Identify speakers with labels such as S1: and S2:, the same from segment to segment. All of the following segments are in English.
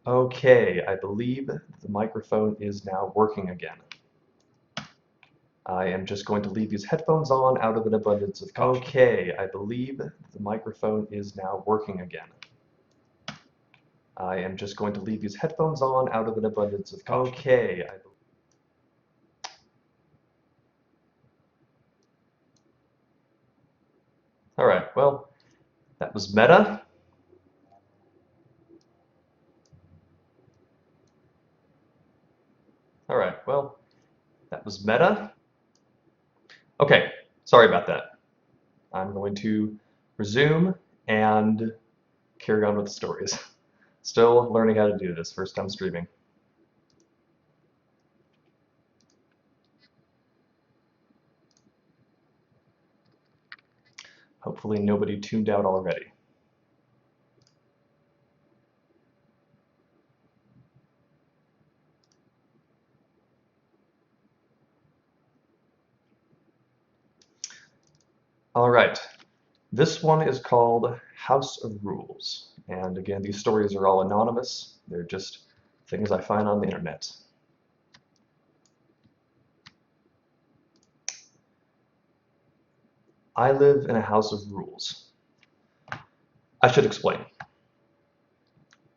S1: Okay, I believe the microphone is now working again. I am just going to leave these headphones on out of an abundance of caution. Okay, I believe the microphone is now working again. I am just going to leave these headphones on out of an abundance of caution. Okay, Alright, well, that was meta. Alright, well, that was meta. Okay, sorry about that. I'm going to resume and carry on with the stories. Still learning how to do this, first time streaming. Hopefully nobody tuned out already. All right, this one is called House of Rules. And again, these stories are all anonymous. They're just things I find on the internet. I live in a house of rules. I should explain.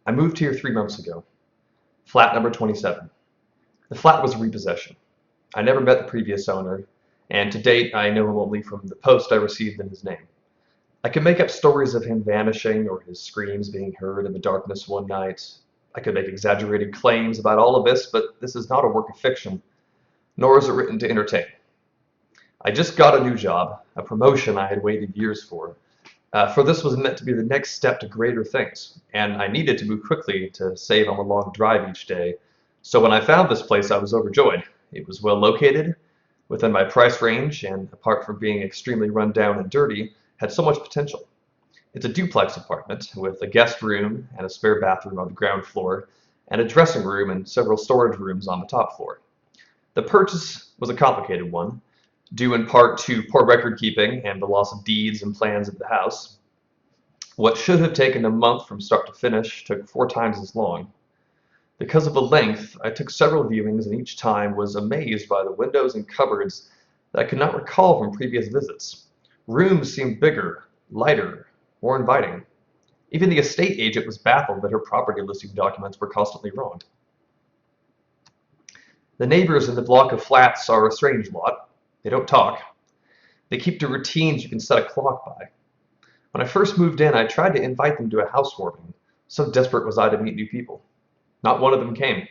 S1: I moved here 3 months ago. Flat number 27. The flat was a repossession. I never met the previous owner, and to date I know him only from the post I received in his name. I could make up stories of him vanishing or his screams being heard in the darkness one night. I could make exaggerated claims about all of this, but this is not a work of fiction, nor is it written to entertain. I just got a new job, a promotion I had waited years for this was meant to be the next step to greater things, and I needed to move quickly to save on the long drive each day. So when I found this place, I was overjoyed. It was well located, within my price range, and apart from being extremely run down and dirty, had so much potential. It's a duplex apartment with a guest room and a spare bathroom on the ground floor, and a dressing room and several storage rooms on the top floor. The purchase was a complicated one, due in part to poor record keeping and the loss of deeds and plans of the house. What should have taken a month from start to finish took 4 times as long. Because of the length, I took several viewings and each time was amazed by the windows and cupboards that I could not recall from previous visits. Rooms seemed bigger, lighter, more inviting. Even the estate agent was baffled that her property listing documents were constantly wrong. The neighbors in the block of flats are a strange lot. They don't talk. They keep to routines you can set a clock by. When I first moved in, I tried to invite them to a housewarming. So desperate was I to meet new people. Not one of them came.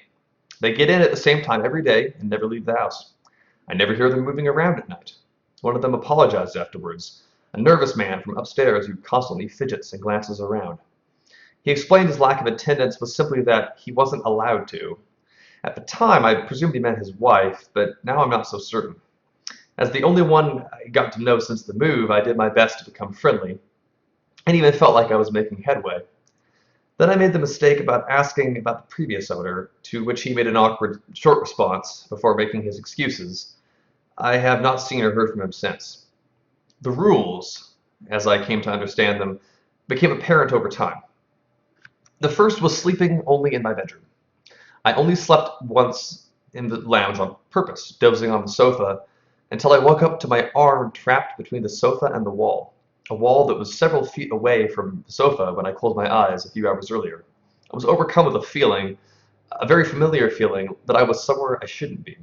S1: They get in at the same time every day and never leave the house. I never hear them moving around at night. One of them apologized afterwards, a nervous man from upstairs who constantly fidgets and glances around. He explained his lack of attendance was simply that he wasn't allowed to. At the time, I presumed he meant his wife, but now I'm not so certain. As the only one I got to know since the move, I did my best to become friendly, and even felt like I was making headway. Then I made the mistake about asking about the previous owner, to which he made an awkward, short response before making his excuses. I have not seen or heard from him since. The rules, as I came to understand them, became apparent over time. The first was sleeping only in my bedroom. I only slept once in the lounge on purpose, dozing on the sofa, until I woke up to my arm trapped between the sofa and the wall, a wall that was several feet away from the sofa when I closed my eyes a few hours earlier. I was overcome with a feeling, a very familiar feeling, that I was somewhere I shouldn't be.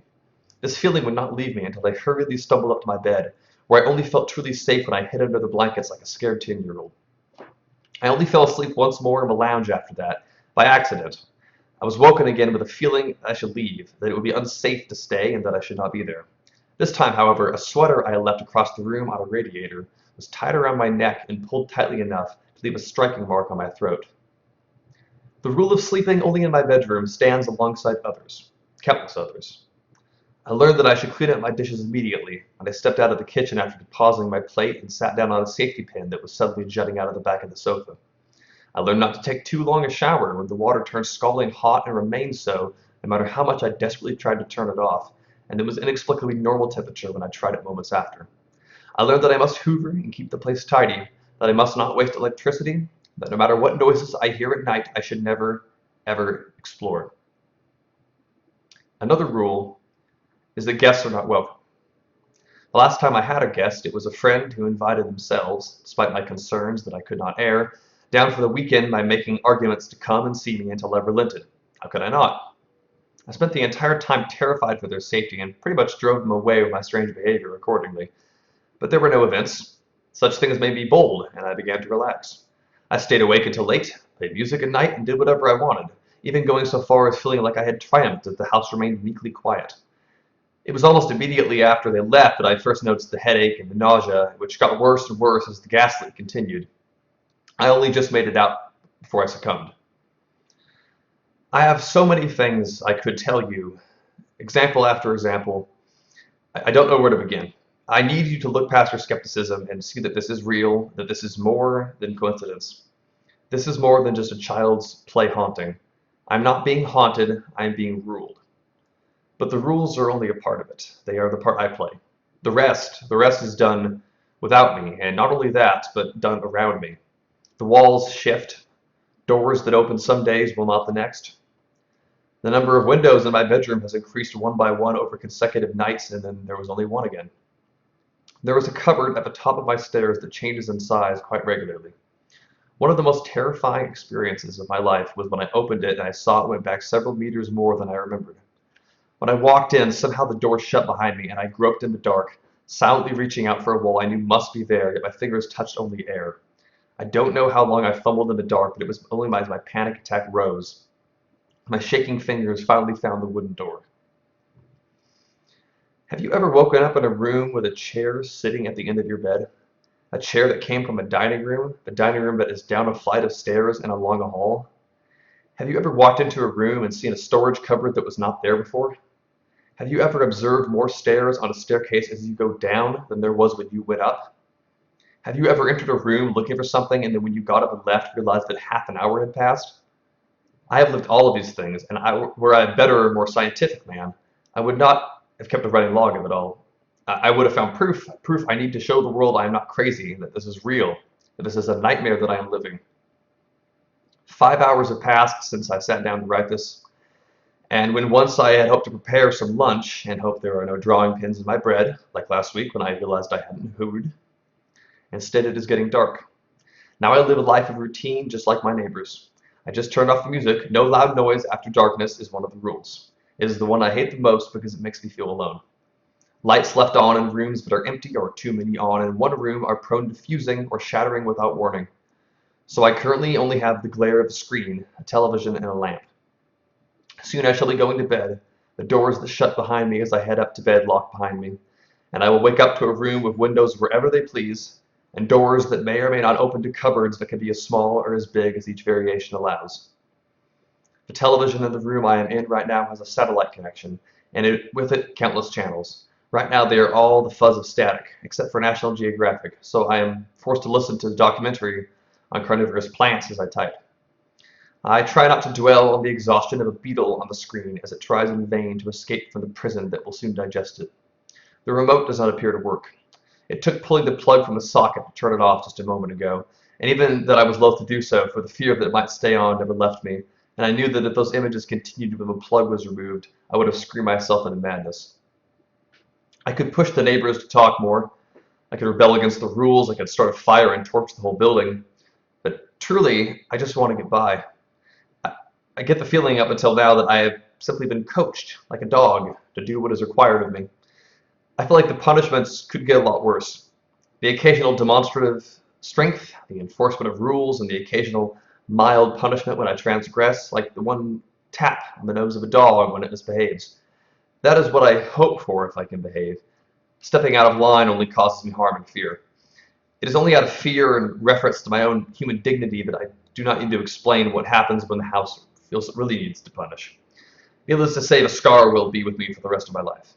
S1: This feeling would not leave me until I hurriedly stumbled up to my bed, where I only felt truly safe when I hid under the blankets like a scared 10-year-old. I only fell asleep once more in the lounge after that, by accident. I was woken again with a feeling I should leave, that it would be unsafe to stay, and that I should not be there. This time, however, a sweater I had left across the room on a radiator was tied around my neck and pulled tightly enough to leave a striking mark on my throat. The rule of sleeping only in my bedroom stands alongside others, countless others. I learned that I should clean up my dishes immediately when I stepped out of the kitchen after depositing my plate and sat down on a safety pin that was suddenly jutting out of the back of the sofa. I learned not to take too long a shower when the water turned scalding hot and remained so no matter how much I desperately tried to turn it off, and it was inexplicably normal temperature when I tried it moments after. I learned that I must hoover and keep the place tidy, that I must not waste electricity, that no matter what noises I hear at night, I should never, ever explored. Another rule is that guests are not welcome. The last time I had a guest, it was a friend who invited themselves, despite my concerns that I could not air, down for the weekend by making arguments to come and see me until I relented. How could I not? I spent the entire time terrified for their safety and pretty much drove them away with my strange behavior accordingly. But there were no events. Such things made me bold, and I began to relax. I stayed awake until late, played music at night, and did whatever I wanted, even going so far as feeling like I had triumphed as the house remained meekly quiet. It was almost immediately after they left that I first noticed the headache and the nausea, which got worse and worse as the gas leak continued. I only just made it out before I succumbed. I have so many things I could tell you, example after example. I don't know where to begin. I need you to look past your skepticism and see that this is real, that this is more than coincidence. This is more than just a child's play haunting. I'm not being haunted, I'm being ruled. But the rules are only a part of it. They are the part I play. The rest is done without me, and not only that, but done around me. The walls shift, doors that open some days will not the next. The number of windows in my bedroom has increased one by one over consecutive nights, and then there was only one again. There was a cupboard at the top of my stairs that changes in size quite regularly. One of the most terrifying experiences of my life was when I opened it and I saw it went back several meters more than I remembered. When I walked in, somehow the door shut behind me and I groped in the dark, silently reaching out for a wall I knew must be there, yet my fingers touched only air. I don't know how long I fumbled in the dark, but it was only as my panic attack rose. My shaking fingers finally found the wooden door. Have you ever woken up in a room with a chair sitting at the end of your bed? A chair that came from a dining room that is down a flight of stairs and along a hall? Have you ever walked into a room and seen a storage cupboard that was not there before? Have you ever observed more stairs on a staircase as you go down than there was when you went up? Have you ever entered a room looking for something and then when you got up and left realized that half an hour had passed? I have lived all of these things, and were I a better, more scientific man, I would not have kept a running log of it all. I would have found proof I need to show the world I am not crazy, that this is real, that this is a nightmare that I am living. 5 hours have passed since I sat down to write this, and when once I had hoped to prepare some lunch and hoped there are no drawing pins in my bread, like last week when I realized I hadn't hooed, instead it is getting dark. Now I live a life of routine just like my neighbors. I just turned off the music. No loud noise after darkness is one of the rules. It is the one I hate the most because it makes me feel alone. Lights left on in rooms that are empty or too many on in one room are prone to fusing or shattering without warning. So I currently only have the glare of a screen, a television, and a lamp. Soon I shall be going to bed, the doors that shut behind me as I head up to bed lock behind me, and I will wake up to a room with windows wherever they please, and doors that may or may not open to cupboards that can be as small or as big as each variation allows. The television in the room I am in right now has a satellite connection, and with it countless channels. Right now they are all the fuzz of static, except for National Geographic, so I am forced to listen to the documentary on carnivorous plants as I type. I try not to dwell on the exhaustion of a beetle on the screen as it tries in vain to escape from the prison that will soon digest it. The remote does not appear to work. It took pulling the plug from the socket to turn it off just a moment ago, and even that I was loath to do so, for the fear that it might stay on never left me, and I knew that if those images continued when the plug was removed, I would have screamed myself into madness. I could push the neighbors to talk more. I could rebel against the rules. I could start a fire and torch the whole building. But truly, I just want to get by. I get the feeling up until now that I have simply been coached, like a dog, to do what is required of me. I feel like the punishments could get a lot worse. The occasional demonstrative strength, the enforcement of rules, and the occasional mild punishment when I transgress, like the one tap on the nose of a dog when it misbehaves. That is what I hope for if I can behave. Stepping out of line only causes me harm and fear. It is only out of fear and reference to my own human dignity that I do not need to explain what happens when the house feels it really needs to punish. Needless to say, the scar will be with me for the rest of my life.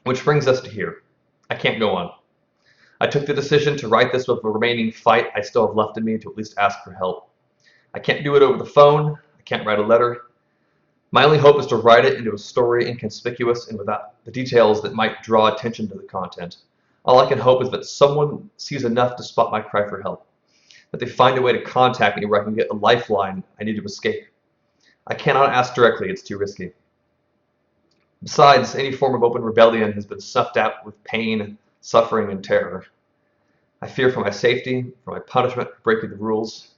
S1: Which brings us to here. I can't go on. I took the decision to write this with the remaining fight I still have left in me to at least ask for help. I can't do it over the phone. I can't write a letter. My only hope is to write it into a story inconspicuous and without the details that might draw attention to the content. All I can hope is that someone sees enough to spot my cry for help, that they find a way to contact me where I can get a lifeline I need to escape. I cannot ask directly, it's too risky. Besides, any form of open rebellion has been snuffed out with pain, suffering, and terror. I fear for my safety, for my punishment for breaking the rules.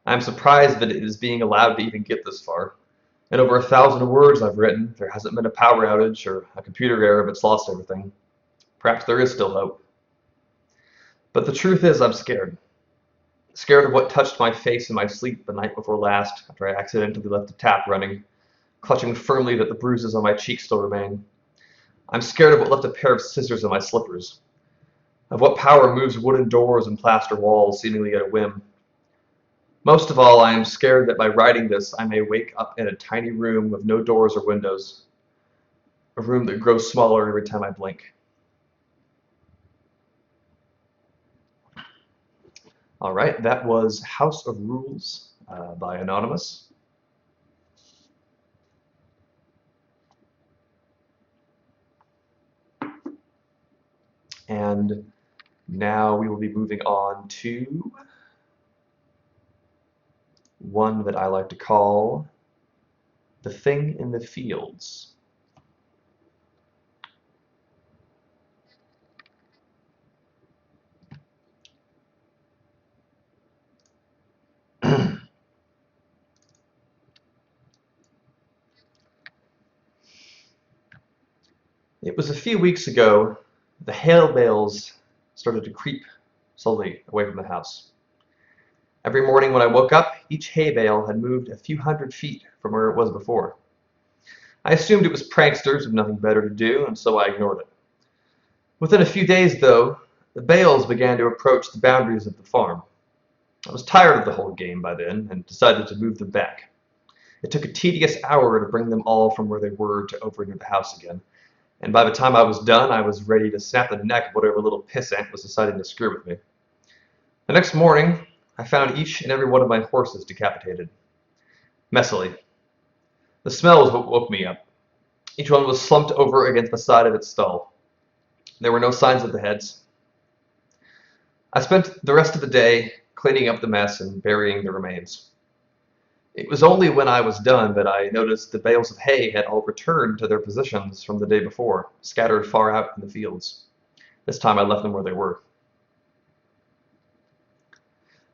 S1: I am surprised that it is being allowed to even get this far. In over 1,000 words I've written, there hasn't been a power outage or a computer error that's lost everything. Perhaps there is still hope. But the truth is I'm scared. Scared of what touched my face in my sleep the night before last after I accidentally left the tap running, clutching firmly that the bruises on my cheeks still remain. I'm scared of what left a pair of scissors in my slippers, of what power moves wooden doors and plaster walls seemingly at a whim. Most of all, I am scared that by writing this, I may wake up in a tiny room with no doors or windows, a room that grows smaller every time I blink. All right, that was House of Rules by Anonymous. And now we will be moving on to one that I like to call The Thing in the Fields. It was a few weeks ago the hail bales started to creep slowly away from the house. Every morning when I woke up, each hay bale had moved a few hundred feet from where it was before. I assumed it was pranksters with nothing better to do, and so I ignored it. Within a few days, though, the bales began to approach the boundaries of the farm. I was tired of the whole game by then and decided to move them back. It took a tedious hour to bring them all from where they were to over near the house again, and by the time I was done, I was ready to snap the neck of whatever little pissant was deciding to screw with me. The next morning, I found each and every one of my horses decapitated. Messily. The smell was what woke me up. Each one was slumped over against the side of its stall. There were no signs of the heads. I spent the rest of the day cleaning up the mess and burying the remains. It was only when I was done that I noticed the bales of hay had all returned to their positions from the day before, scattered far out in the fields. This time I left them where they were.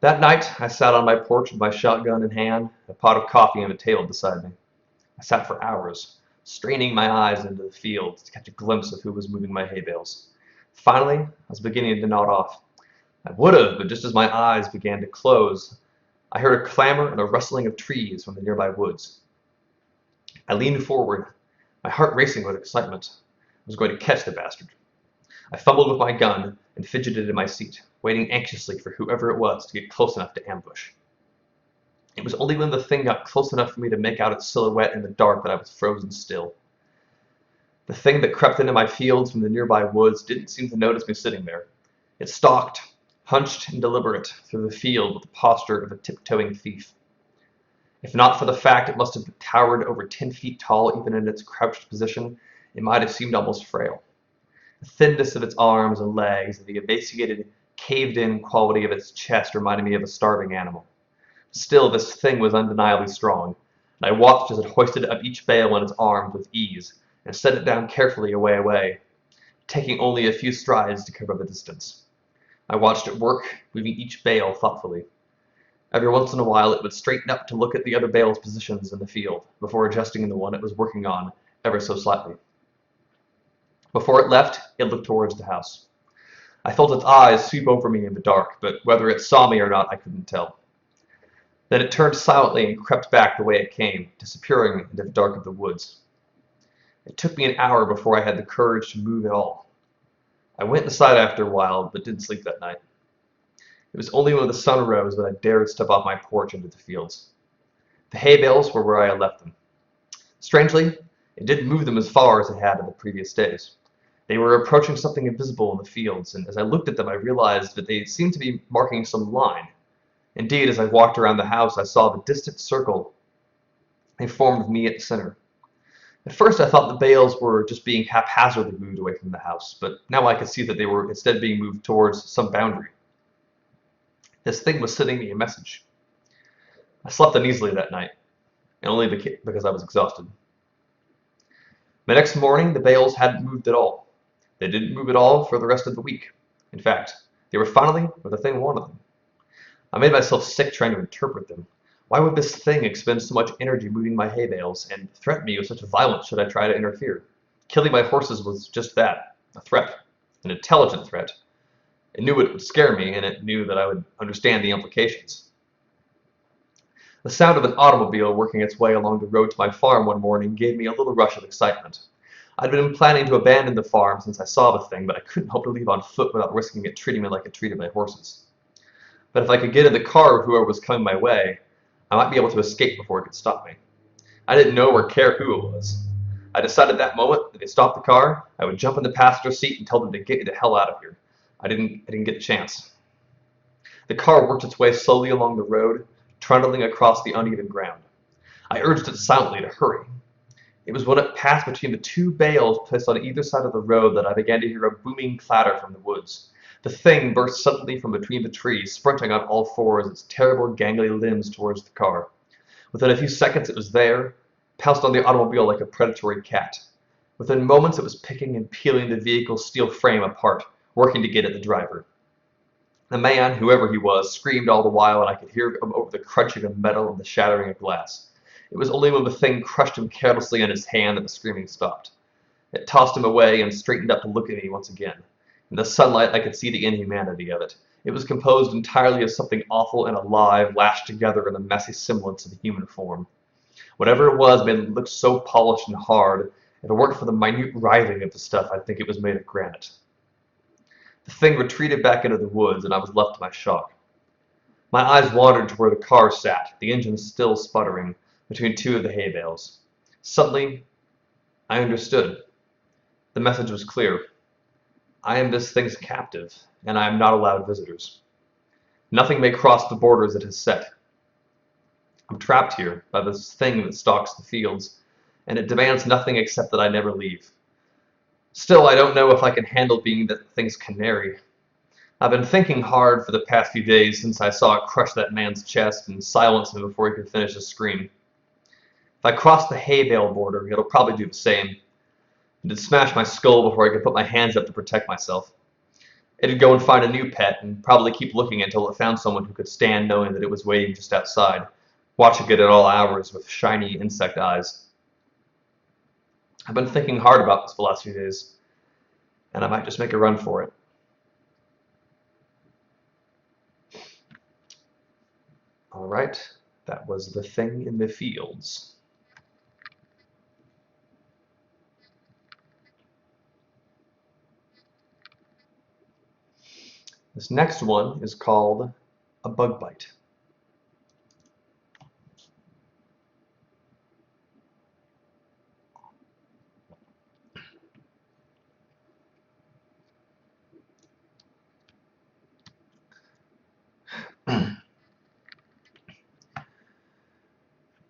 S1: That night, I sat on my porch with my shotgun in hand, a pot of coffee on the table beside me. I sat for hours, straining my eyes into the field to catch a glimpse of who was moving my hay bales. Finally, I was beginning to nod off. I would have, but just as my eyes began to close, I heard a clamor and a rustling of trees from the nearby woods. I leaned forward, my heart racing with excitement. I was going to catch the bastard. I fumbled with my gun and fidgeted in my seat, waiting anxiously for whoever it was to get close enough to ambush. It was only when the thing got close enough for me to make out its silhouette in the dark that I was frozen still. The thing that crept into my fields from the nearby woods didn't seem to notice me sitting there. It stalked, hunched and deliberate, through the field with the posture of a tiptoeing thief. If not for the fact it must have towered over 10 feet tall even in its crouched position, it might have seemed almost frail. The thinness of its arms and legs and the emaciated, caved-in quality of its chest reminded me of a starving animal. Still, this thing was undeniably strong, and I watched as it hoisted up each bale on its arms with ease and set it down carefully away, taking only a few strides to cover the distance. I watched it work, moving each bale thoughtfully. Every once in a while it would straighten up to look at the other bale's positions in the field, before adjusting the one it was working on ever so slightly. Before it left, it looked towards the house. I felt its eyes sweep over me in the dark, but whether it saw me or not I couldn't tell. Then it turned silently and crept back the way it came, disappearing into the dark of the woods. It took me an hour before I had the courage to move at all. I went inside after a while, but didn't sleep that night. It was only when the sun rose that I dared step off my porch into the fields. The hay bales were where I had left them. Strangely, it didn't move them as far as it had in the previous days. They were approaching something invisible in the fields, and as I looked at them I realized that they seemed to be marking some line. Indeed, as I walked around the house I saw the distant circle they formed with me at the center. At first I thought the bales were just being haphazardly moved away from the house, but now I could see that they were instead being moved towards some boundary. This thing was sending me a message. I slept uneasily that night. and only because I was exhausted. The next morning, the bales hadn't moved at all. They didn't move at all for the rest of the week. In fact, they were finally where the thing wanted them. I made myself sick trying to interpret them. Why would this thing expend so much energy moving my hay bales and threaten me with such violence should I try to interfere? Killing my horses was just that, a threat, an intelligent threat. It knew it would scare me, and it knew that I would understand the implications. The sound of an automobile working its way along the road to my farm one morning gave me a little rush of excitement. I'd been planning to abandon the farm since I saw the thing, but I couldn't hope to leave on foot without risking it treating me like it treated my horses. But if I could get in the car with whoever was coming my way, I might be able to escape before it could stop me. I didn't know or care who it was. I decided that moment that they stopped the car, I would jump in the passenger seat and tell them to get me the hell out of here. I didn't get a chance. The car worked its way slowly along the road, trundling across the uneven ground. I urged it silently to hurry. It was when it passed between the two bales placed on either side of the road that I began to hear a booming clatter from the woods. The thing burst suddenly from between the trees, sprinting on all fours, its terrible gangly limbs towards the car. Within a few seconds it was there, pounced on the automobile like a predatory cat. Within moments it was picking and peeling the vehicle's steel frame apart, working to get at the driver. The man, whoever he was, screamed all the while, and I could hear him over the crunching of metal and the shattering of glass. It was only when the thing crushed him carelessly in his hand that the screaming stopped. It tossed him away and straightened up to look at me once again. In the sunlight, I could see the inhumanity of it. It was composed entirely of something awful and alive, lashed together in a messy semblance of a human form. Whatever it was made it look so polished and hard. If it weren't for the minute writhing of the stuff, I'd think it was made of granite. The thing retreated back into the woods, and I was left to my shock. My eyes wandered to where the car sat, the engine still sputtering, between two of the hay bales. Suddenly, I understood. The message was clear. I am this thing's captive, and I am not allowed visitors. Nothing may cross the borders it has set. I'm trapped here by this thing that stalks the fields, and it demands nothing except that I never leave. Still, I don't know if I can handle being that thing's canary. I've been thinking hard for the past few days since I saw it crush that man's chest and silence him before he could finish his scream. If I cross the hay bale border, it'll probably do the same. It'd smash my skull before I could put my hands up to protect myself. It'd go and find a new pet and probably keep looking until it found someone who could stand knowing that it was waiting just outside, watching it at all hours with shiny insect eyes. I've been thinking hard about this the last few days, and I might just make a run for it. All right, that was The Thing in the Fields. This next one is called A Bug Bite.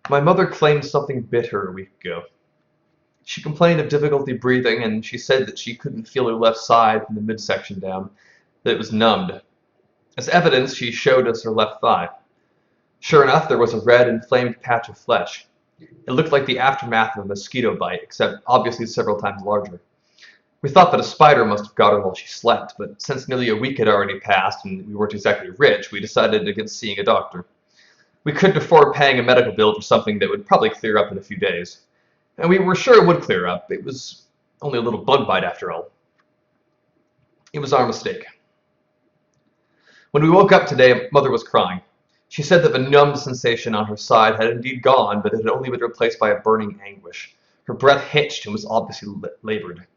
S1: My mother claimed something bit her a week ago. She complained of difficulty breathing, and she said that she couldn't feel her left side from the midsection down, that it was numbed. As evidence, she showed us her left thigh. Sure enough, there was a red, inflamed patch of flesh. It looked like the aftermath of a mosquito bite, except obviously several times larger. We thought that a spider must have got her while she slept, but since nearly a week had already passed and we weren't exactly rich, we decided against seeing a doctor. We couldn't afford paying a medical bill for something that would probably clear up in a few days. And we were sure it would clear up. It was only a little bug bite after all. It was our mistake. When we woke up today, Mother was crying. She said that the numbed sensation on her side had indeed gone, but it had only been replaced by a burning anguish. Her breath hitched and was obviously labored.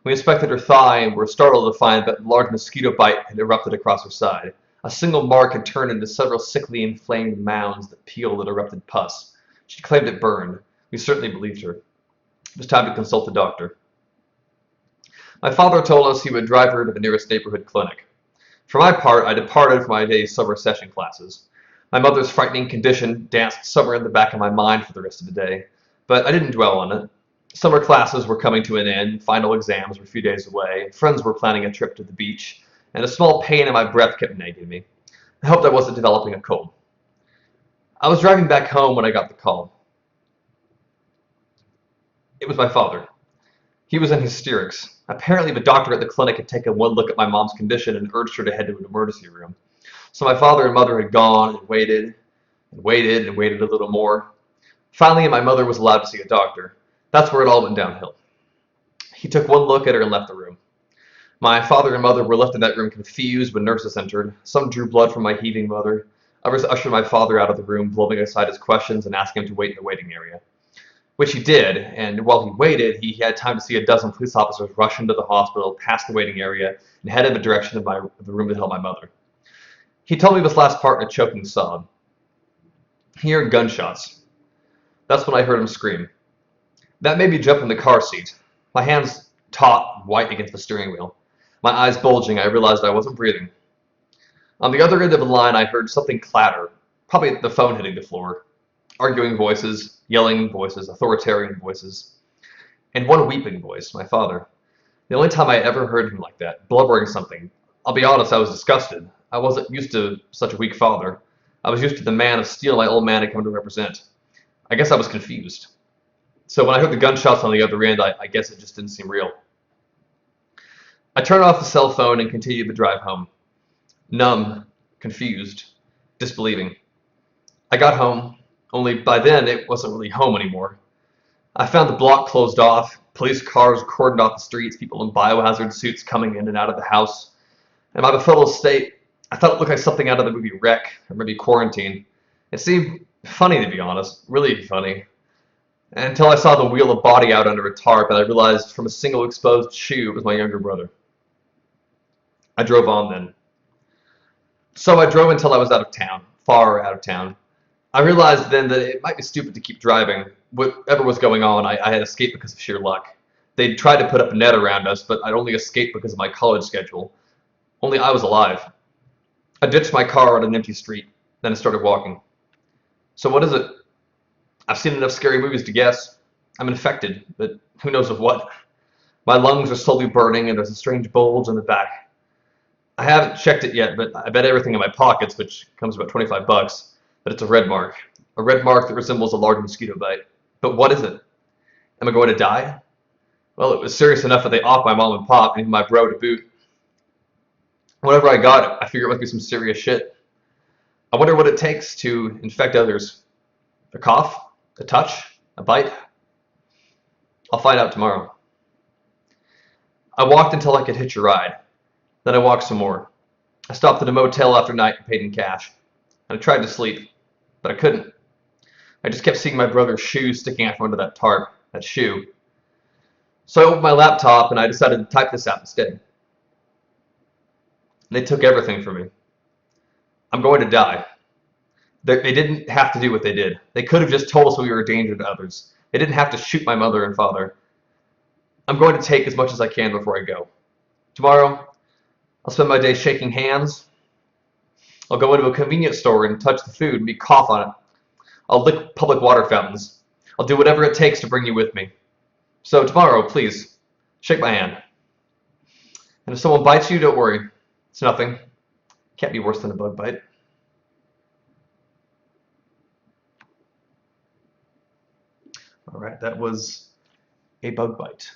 S1: We inspected her thigh and were startled to find that a large mosquito bite had erupted across her side. A single mark had turned into several sickly inflamed mounds that peeled and erupted pus. She claimed it burned. We certainly believed her. It was time to consult the doctor. My father told us he would drive her to the nearest neighborhood clinic. For my part, I departed from my day's summer session classes. My mother's frightening condition danced somewhere in the back of my mind for the rest of the day, but I didn't dwell on it. Summer classes were coming to an end, final exams were a few days away, and friends were planning a trip to the beach, and a small pain in my breath kept nagging me. I hoped I wasn't developing a cold. I was driving back home when I got the call. It was my father. He was in hysterics. Apparently, the doctor at the clinic had taken one look at my mom's condition and urged her to head to an emergency room. So my father and mother had gone and waited and waited and waited a little more. Finally, my mother was allowed to see a doctor. That's where it all went downhill. He took one look at her and left the room. My father and mother were left in that room confused when nurses entered. Some drew blood from my heaving mother. Others ushered my father out of the room, blowing aside his questions and asking him to wait in the waiting area. Which he did, and while he waited, he had time to see a dozen police officers rush into the hospital, past the waiting area, and head in the direction of the room that held my mother. He told me this last part in a choking sob. He heard gunshots. That's when I heard him scream. That made me jump in the car seat. My hands taut, white against the steering wheel. My eyes bulging, I realized I wasn't breathing. On the other end of the line, I heard something clatter, probably the phone hitting the floor. Arguing voices, yelling voices, authoritarian voices, and one weeping voice, my father. The only time I ever heard him like that, blubbering something. I'll be honest, I was disgusted. I wasn't used to such a weak father. I was used to the man of steel my old man had come to represent. I guess I was confused. So when I heard the gunshots on the other end, I guess it just didn't seem real. I turned off the cell phone and continued the drive home. Numb, confused, disbelieving. I got home, only by then it wasn't really home anymore. I found the block closed off, police cars cordoned off the streets, people in biohazard suits coming in and out of the house. In my befuddled state, I thought it looked like something out of the movie Wreck, or maybe Quarantine. It seemed funny, to be honest, really funny. Until I saw the wheel of body out under a tarp, and I realized from a single exposed shoe it was my younger brother. I drove on then. So I drove until I was out of town, far out of town. I realized then that it might be stupid to keep driving. Whatever was going on, I had escaped because of sheer luck. They'd tried to put up a net around us, but I'd only escaped because of my college schedule. Only I was alive. I ditched my car on an empty street, then I started walking. So what is it? I've seen enough scary movies to guess. I'm infected, but who knows of what. My lungs are slowly burning and there's a strange bulge in the back. I haven't checked it yet, but I bet everything in my pockets, which comes about 25 bucks, but it's a red mark. A red mark that resembles a large mosquito bite. But what is it? Am I going to die? Well, it was serious enough that they offed my mom and pop, and my bro to boot. Whenever I got it, I figured it must be some serious shit. I wonder what it takes to infect others. A cough? A touch? A bite? I'll find out tomorrow. I walked until I could hitch a ride. Then I walked some more. I stopped at a motel after night and paid in cash. And I tried to sleep, but I couldn't. I just kept seeing my brother's shoe sticking out from under that tarp, that shoe. So I opened my laptop and I decided to type this out instead. They took everything from me. I'm going to die. They didn't have to do what they did. They could have just told us we were a danger to others. They didn't have to shoot my mother and father. I'm going to take as much as I can before I go. Tomorrow, I'll spend my day shaking hands. I'll go into a convenience store and touch the food and be cough on it. I'll lick public water fountains. I'll do whatever it takes to bring you with me. So tomorrow, please, shake my hand. And if someone bites you, don't worry. It's nothing. Can't be worse than a bug bite. All right, that was a bug bite.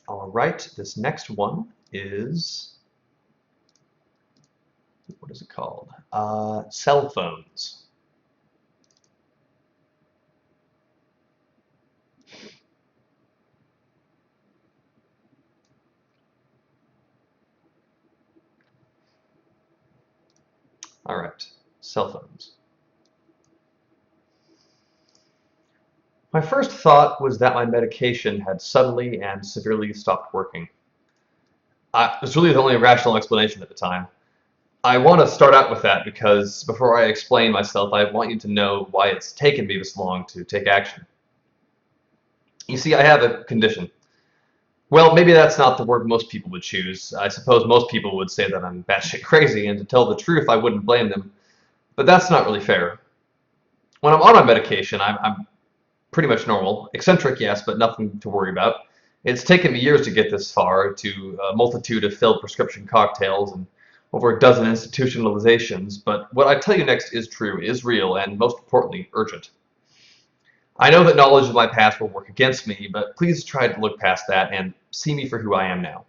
S1: All right, this next one is, what is it called? Cell phones. All right, cell phones. My first thought was that my medication had suddenly and severely stopped working. It was really the only rational explanation at the time. I want to start out with that because before I explain myself, I want you to know why it's taken me this long to take action. You see, I have a condition. Well, maybe that's not the word most people would choose. I suppose most people would say that I'm batshit crazy, and to tell the truth, I wouldn't blame them. But that's not really fair. When I'm on my medication, I'm pretty much normal. Eccentric, yes, but nothing to worry about. It's taken me years to get this far, to a multitude of failed prescription cocktails and over a dozen institutionalizations, but what I tell you next is true, is real, and most importantly, urgent. I know that knowledge of my past will work against me, but please try to look past that and see me for who I am now.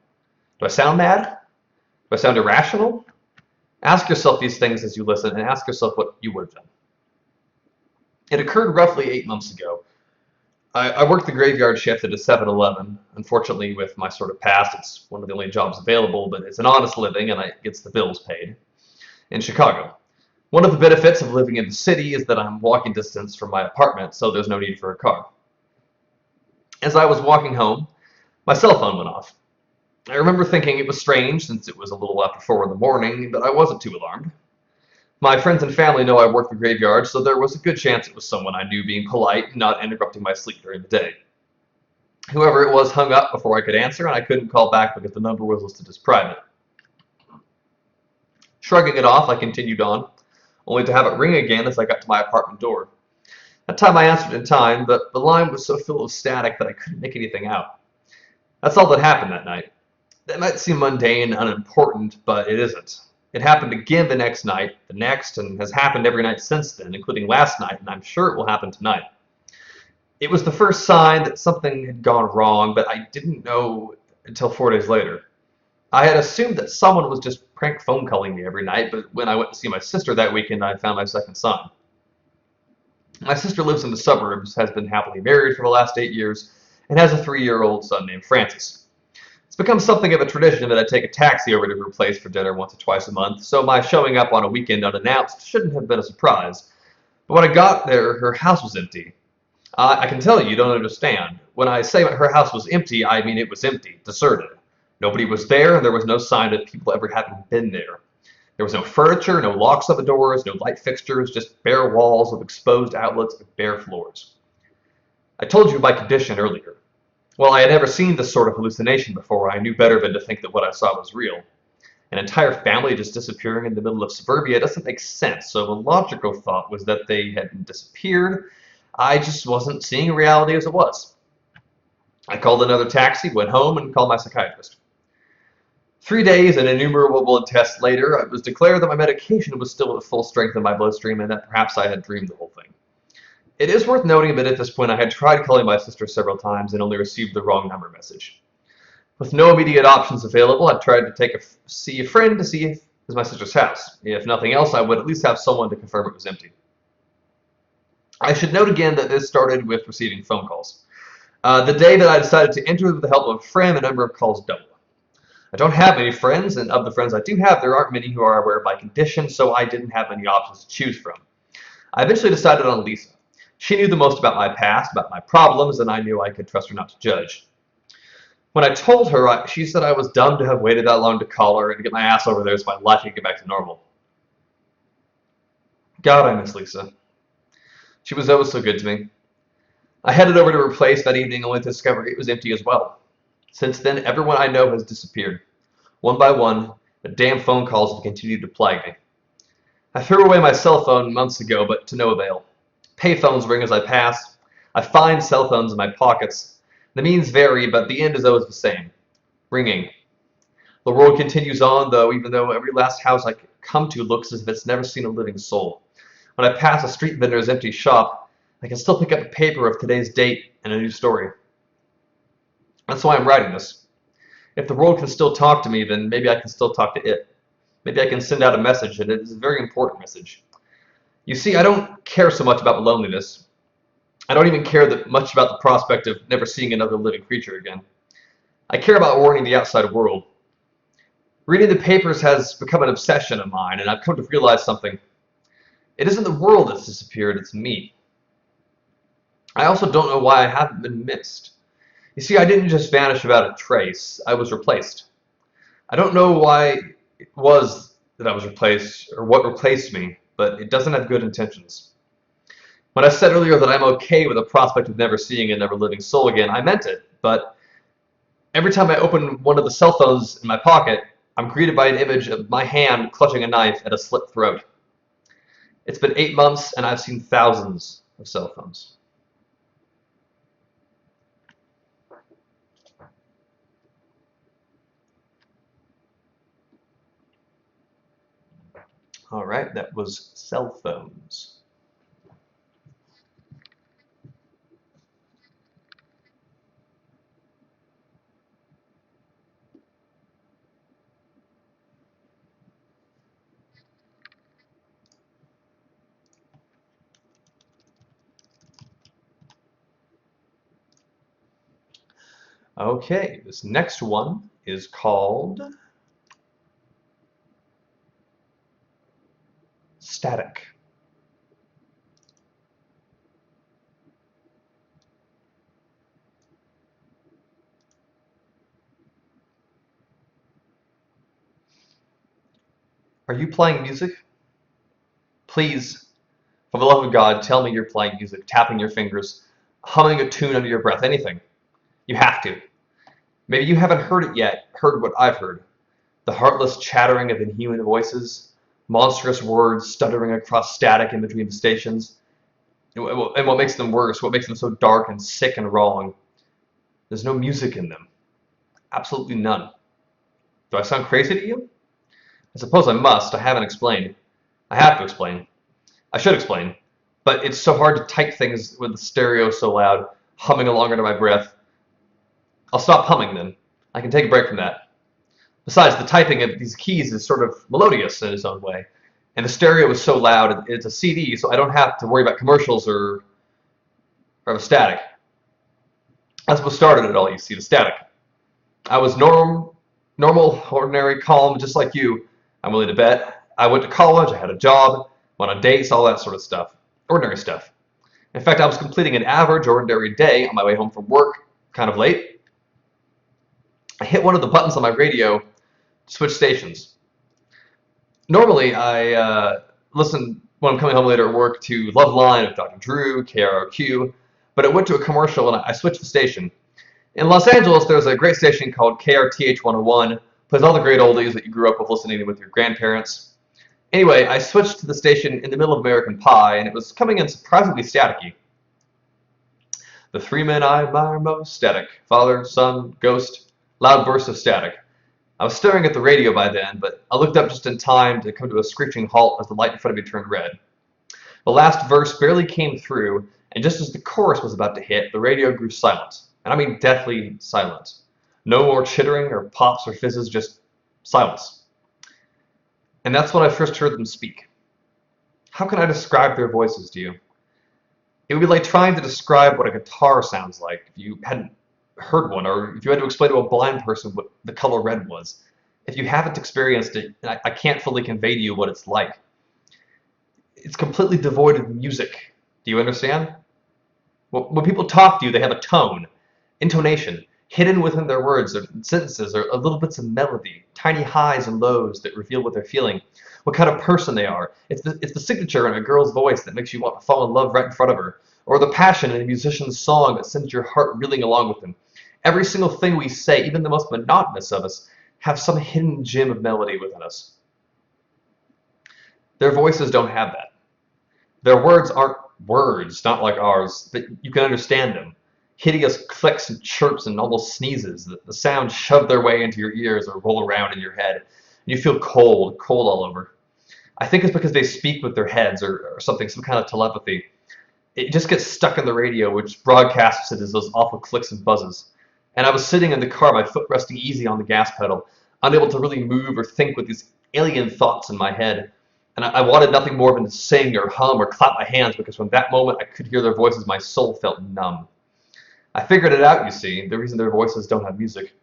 S1: Do I sound mad? Do I sound irrational? Ask yourself these things as you listen, and ask yourself what you would have done. It occurred roughly 8 months ago. I worked the graveyard shift at a 7-Eleven. Unfortunately, with my sort of past, it's one of the only jobs available, but it's an honest living and it gets the bills paid. In Chicago. One of the benefits of living in the city is that I'm walking distance from my apartment, so there's no need for a car. As I was walking home, my cell phone went off. I remember thinking it was strange since it was a little after 4 in the morning, but I wasn't too alarmed. My friends and family know I work the graveyard, so there was a good chance it was someone I knew being polite and not interrupting my sleep during the day. Whoever it was hung up before I could answer, and I couldn't call back because the number was listed as private. Shrugging it off, I continued on, only to have it ring again as I got to my apartment door. That time I answered in time, but the line was so full of static that I couldn't make anything out. That's all that happened that night. That might seem mundane and unimportant, but it isn't. It happened again the next night, the next, and has happened every night since then, including last night, and I'm sure it will happen tonight. It was the first sign that something had gone wrong, but I didn't know until 4 days later. I had assumed that someone was just prank phone calling me every night, but when I went to see my sister that weekend, I found my second son. My sister lives in the suburbs, has been happily married for the last 8 years, and has a 3-year-old son named Francis. It's become something of a tradition that I take a taxi over to her place for dinner once or twice a month, so my showing up on a weekend unannounced shouldn't have been a surprise. But when I got there, her house was empty. I can tell you don't understand. When I say her house was empty, I mean it was empty, deserted. Nobody was there, and there was no sign of people ever having been there. There was no furniture, no locks on the doors, no light fixtures, just bare walls with exposed outlets and bare floors. I told you my condition earlier. Well, I had never seen this sort of hallucination before. I knew better than to think that what I saw was real. An entire family just disappearing in the middle of suburbia doesn't make sense, so the logical thought was that they had disappeared. I just wasn't seeing reality as it was. I called another taxi, went home, and called my psychiatrist. 3 days and innumerable blood tests later, it was declared that my medication was still at full strength in my bloodstream and that perhaps I had dreamed the whole thing. It is worth noting that at this point I had tried calling my sister several times and only received the wrong number message. With no immediate options available, I tried to see a friend to see if it was my sister's house. If nothing else, I would at least have someone to confirm it was empty. I should note again that this started with receiving phone calls. The day that I decided to enter with the help of a friend, the number of calls doubled. I don't have many friends, and of the friends I do have, there aren't many who are aware of my condition, so I didn't have many options to choose from. I eventually decided on Lisa. She knew the most about my past, about my problems, and I knew I could trust her not to judge. When I told her, she said I was dumb to have waited that long to call her and to get my ass over there so my life could get back to normal. God, I miss Lisa. She was always so good to me. I headed over to her place that evening only to discover it was empty as well. Since then, everyone I know has disappeared. One by one, the damn phone calls have continued to plague me. I threw away my cell phone months ago, but to no avail. Payphones ring as I pass. I find cell phones in my pockets. The means vary, but the end is always the same. Ringing. The world continues on, though, even though every last house I come to looks as if it's never seen a living soul. When I pass a street vendor's empty shop, I can still pick up a paper of today's date and a new story. That's why I'm writing this. If the world can still talk to me, then maybe I can still talk to it. Maybe I can send out a message, and it is a very important message. You see, I don't care so much about loneliness. I don't even care that much about the prospect of never seeing another living creature again. I care about warning the outside world. Reading the papers has become an obsession of mine, and I've come to realize something. It isn't the world that's disappeared, it's me. I also don't know why I haven't been missed. You see, I didn't just vanish without a trace, I was replaced. I don't know why it was that I was replaced, or what replaced me, but it doesn't have good intentions. When I said earlier that I'm okay with the prospect of never seeing a never living soul again, I meant it, but every time I open one of the cell phones in my pocket, I'm greeted by an image of my hand clutching a knife at a slit throat. It's been 8 months, and I've seen thousands of cell phones. All right, that was cell phones. Okay, this next one is called static. Are you playing music? Please, for the love of God, tell me you're playing music, tapping your fingers, humming a tune under your breath, anything. You have to. Maybe you haven't heard it yet, heard what I've heard. The heartless chattering of inhuman voices, monstrous words stuttering across static in between the stations. And what makes them worse, what makes them so dark and sick and wrong, there's no music in them. Absolutely none. Do I sound crazy to you? I suppose I must. I haven't explained. I have to explain. I should explain. But it's so hard to type things with the stereo so loud, humming along under my breath. I'll stop humming then. I can take a break from that. Besides, the typing of these keys is sort of melodious in its own way. And the stereo is so loud, it's a CD, so I don't have to worry about commercials or the static. That's what started it all, you see, the static. I was normal, ordinary, calm, just like you. I'm willing to bet. I went to college, I had a job, went on dates, all that sort of stuff. Ordinary stuff. In fact, I was completing an average, ordinary day on my way home from work, kind of late. I hit one of the buttons on my radio to switch stations. Normally, I listen when I'm coming home later at work to Loveline with Dr. Drew, KROQ, but it went to a commercial and I switched the station. In Los Angeles, there's a great station called KRTH 101, plays all the great oldies that you grew up with listening to with your grandparents. Anyway, I switched to the station in the middle of American Pie, and it was coming in surprisingly staticky. The three men I admire most, static. Father, son, ghost, loud bursts of static. I was staring at the radio by then, but I looked up just in time to come to a screeching halt as the light in front of me turned red. The last verse barely came through, and just as the chorus was about to hit, the radio grew silent. And I mean deathly silent. No more chittering or pops or fizzes, just silence. And that's when I first heard them speak. How can I describe their voices to you? It would be like trying to describe what a guitar sounds like if you hadn't heard one, or if you had to explain to a blind person what the color red was. If you haven't experienced it, I can't fully convey to you what it's like. It's completely devoid of music. Do you understand? When people talk to you, they have a tone, intonation. Hidden within their words or sentences are little bits of melody, tiny highs and lows that reveal what they're feeling, what kind of person they are. It's the signature in a girl's voice that makes you want to fall in love right in front of her, or the passion in a musician's song that sends your heart reeling along with them. Every single thing we say, even the most monotonous of us, have some hidden gem of melody within us. Their voices don't have that. Their words aren't words, not like ours, but you can understand them. Hideous clicks and chirps and almost sneezes. The sounds shove their way into your ears or roll around in your head. And you feel cold all over. I think it's because they speak with their heads or something, some kind of telepathy. It just gets stuck in the radio, which broadcasts it as those awful clicks and buzzes. And I was sitting in the car, my foot resting easy on the gas pedal, unable to really move or think with these alien thoughts in my head. And I wanted nothing more than to sing or hum or clap my hands, because from that moment I could hear their voices, my soul felt numb. I figured it out, you see, the reason their voices don't have music.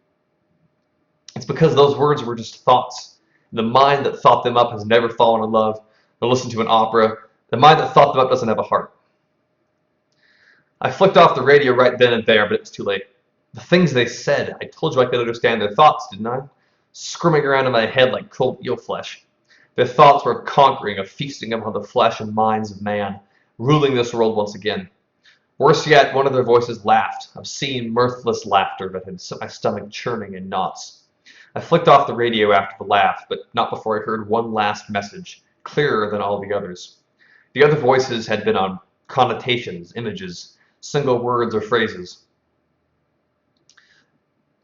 S1: It's It's because those words were just thoughts. The mind that thought them up has never fallen in love or listened to an opera. The mind that thought them up doesn't have a heart. I flicked off the radio right then and there, but it was too late. The things they said, I told you I could understand their thoughts, didn't I? Squirming around in my head like cold eel flesh. Their thoughts were of conquering, of feasting upon the flesh and minds of man, ruling this world once again. Worse yet, one of their voices laughed, obscene, mirthless laughter that had set my stomach churning in knots. I flicked off the radio after the laugh, but not before I heard one last message, clearer than all the others. The other voices had been on connotations, images, single words or phrases.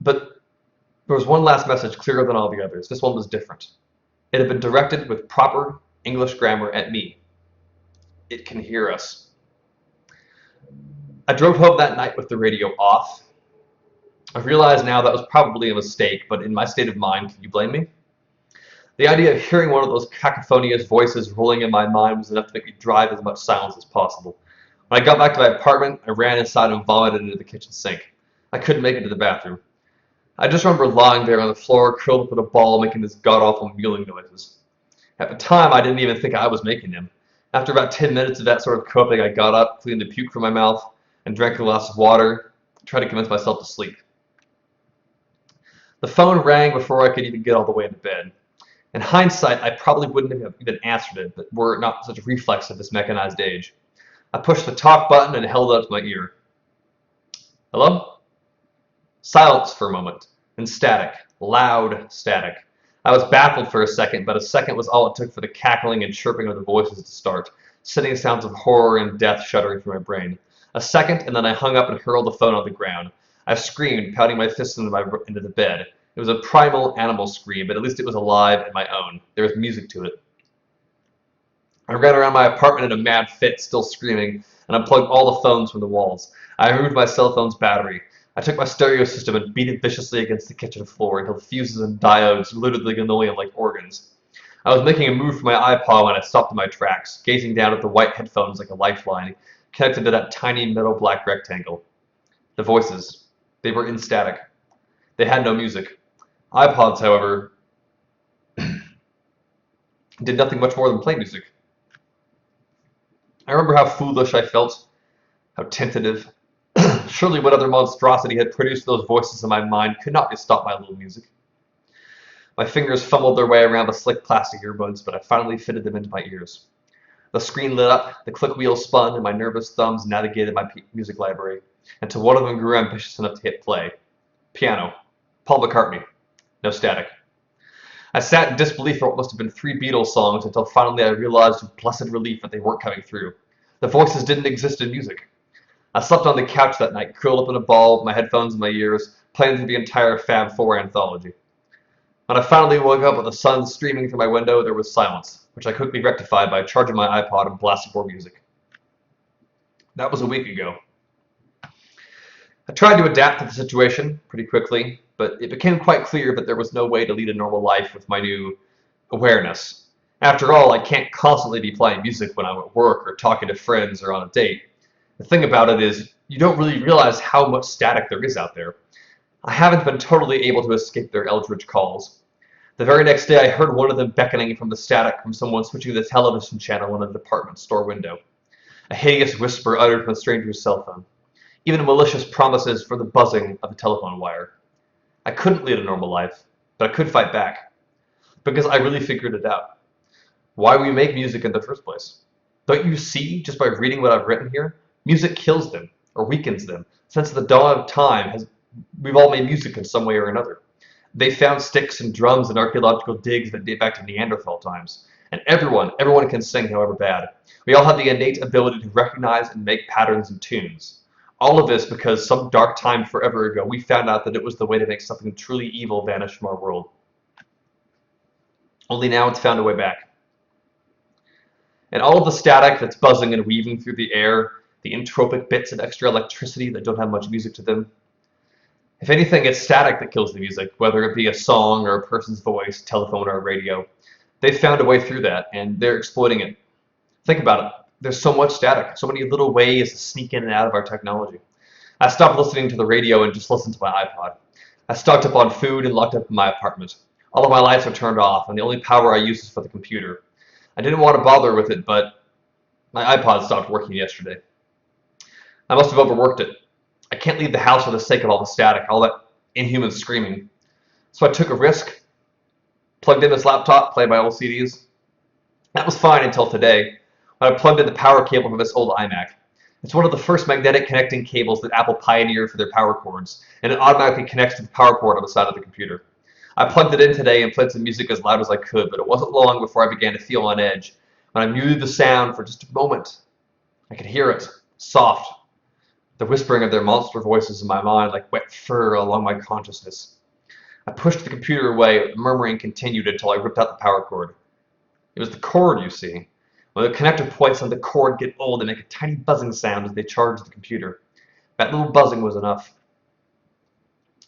S1: But there was one last message clearer than all the others. This one was different. It had been directed with proper English grammar at me. It can hear us. I drove home that night with the radio off. I realize now that was probably a mistake, but in my state of mind, can you blame me? The idea of hearing one of those cacophonious voices rolling in my mind was enough to make me drive as much silence as possible. When I got back to my apartment, I ran inside and vomited into the kitchen sink. I couldn't make it to the bathroom. I just remember lying there on the floor, curled up in a ball, making these god-awful mewling noises. At the time, I didn't even think I was making them. After about 10 minutes of that sort of coping, I got up, cleaned the puke from my mouth, and drank a glass of water, tried to convince myself to sleep. The phone rang before I could even get all the way into bed. In hindsight, I probably wouldn't have even answered it, but were it not such a reflex of this mechanized age. I pushed the talk button and held it up to my ear. Hello? Silence for a moment, then static, loud static. I was baffled for a second, but a second was all it took for the cackling and chirping of the voices to start, sending sounds of horror and death shuddering through my brain. A second, and then I hung up and hurled the phone on the ground. I screamed, pounding my fists into the bed. It was a primal animal scream, but at least it was alive and my own. There was music to it. I ran around my apartment in a mad fit, still screaming, and unplugged all the phones from the walls. I removed my cell phone's battery. I took my stereo system and beat it viciously against the kitchen floor until fuses and diodes glittered the linoleum like organs. I was making a move for my iPod when I stopped in my tracks, gazing down at the white headphones like a lifeline, connected to that tiny metal black rectangle. The voices. They were in static. They had no music. iPods, however, did nothing much more than play music. I remember how foolish I felt, how tentative. Surely what other monstrosity had produced those voices in my mind could not be stopped by a little music. My fingers fumbled their way around the slick plastic earbuds, but I finally fitted them into my ears. The screen lit up, the click wheel spun, and my nervous thumbs navigated my music library, until one of them grew ambitious enough to hit play. Piano. Paul McCartney. No static. I sat in disbelief for what must have been 3 Beatles songs until finally I realized with blessed relief that they weren't coming through. The voices didn't exist in music. I slept on the couch that night, curled up in a ball, my headphones in my ears, playing through the entire Fab Four anthology. When I finally woke up with the sun streaming through my window, there was silence, which I quickly rectified by charging my iPod and blasting more music. That was a week ago. I tried to adapt to the situation pretty quickly, but it became quite clear that there was no way to lead a normal life with my new awareness. After all, I can't constantly be playing music when I'm at work or talking to friends or on a date. The thing about it is, you don't really realize how much static there is out there. I haven't been totally able to escape their eldritch calls. The very next day, I heard one of them beckoning from the static from someone switching the television channel in a department store window. A hideous whisper uttered from a stranger's cell phone. Even malicious promises for the buzzing of a telephone wire. I couldn't lead a normal life, but I could fight back. Because I really figured it out. Why we make music in the first place. Don't you see, just by reading what I've written here, music kills them, or weakens them. Since the dawn of time, we've all made music in some way or another. They found sticks and drums in archaeological digs that date back to Neanderthal times. And everyone can sing, however bad. We all have the innate ability to recognize and make patterns and tunes. All of this because some dark time forever ago, we found out that it was the way to make something truly evil vanish from our world. Only now it's found a way back. And all of the static that's buzzing and weaving through the air, the entropic bits of extra electricity that don't have much music to them. If anything, it's static that kills the music, whether it be a song or a person's voice, telephone or a radio. They've found a way through that, and they're exploiting it. Think about it. There's so much static, so many little ways to sneak in and out of our technology. I stopped listening to the radio and just listened to my iPod. I stocked up on food and locked up in my apartment. All of my lights are turned off, and the only power I use is for the computer. I didn't want to bother with it, but my iPod stopped working yesterday. I must have overworked it. I can't leave the house for the sake of all the static, all that inhuman screaming. So I took a risk, plugged in this laptop, played my old CDs. That was fine until today, when I plugged in the power cable for this old iMac. It's one of the first magnetic connecting cables that Apple pioneered for their power cords, and it automatically connects to the power port on the side of the computer. I plugged it in today and played some music as loud as I could, but it wasn't long before I began to feel on edge. When I muted the sound for just a moment, I could hear it, soft, the whispering of their monster voices in my mind like wet fur along my consciousness. I pushed the computer away, but the murmuring continued until I ripped out the power cord. It was the cord, you see. When the connector points on the cord get old, they make a tiny buzzing sound as they charge the computer. That little buzzing was enough.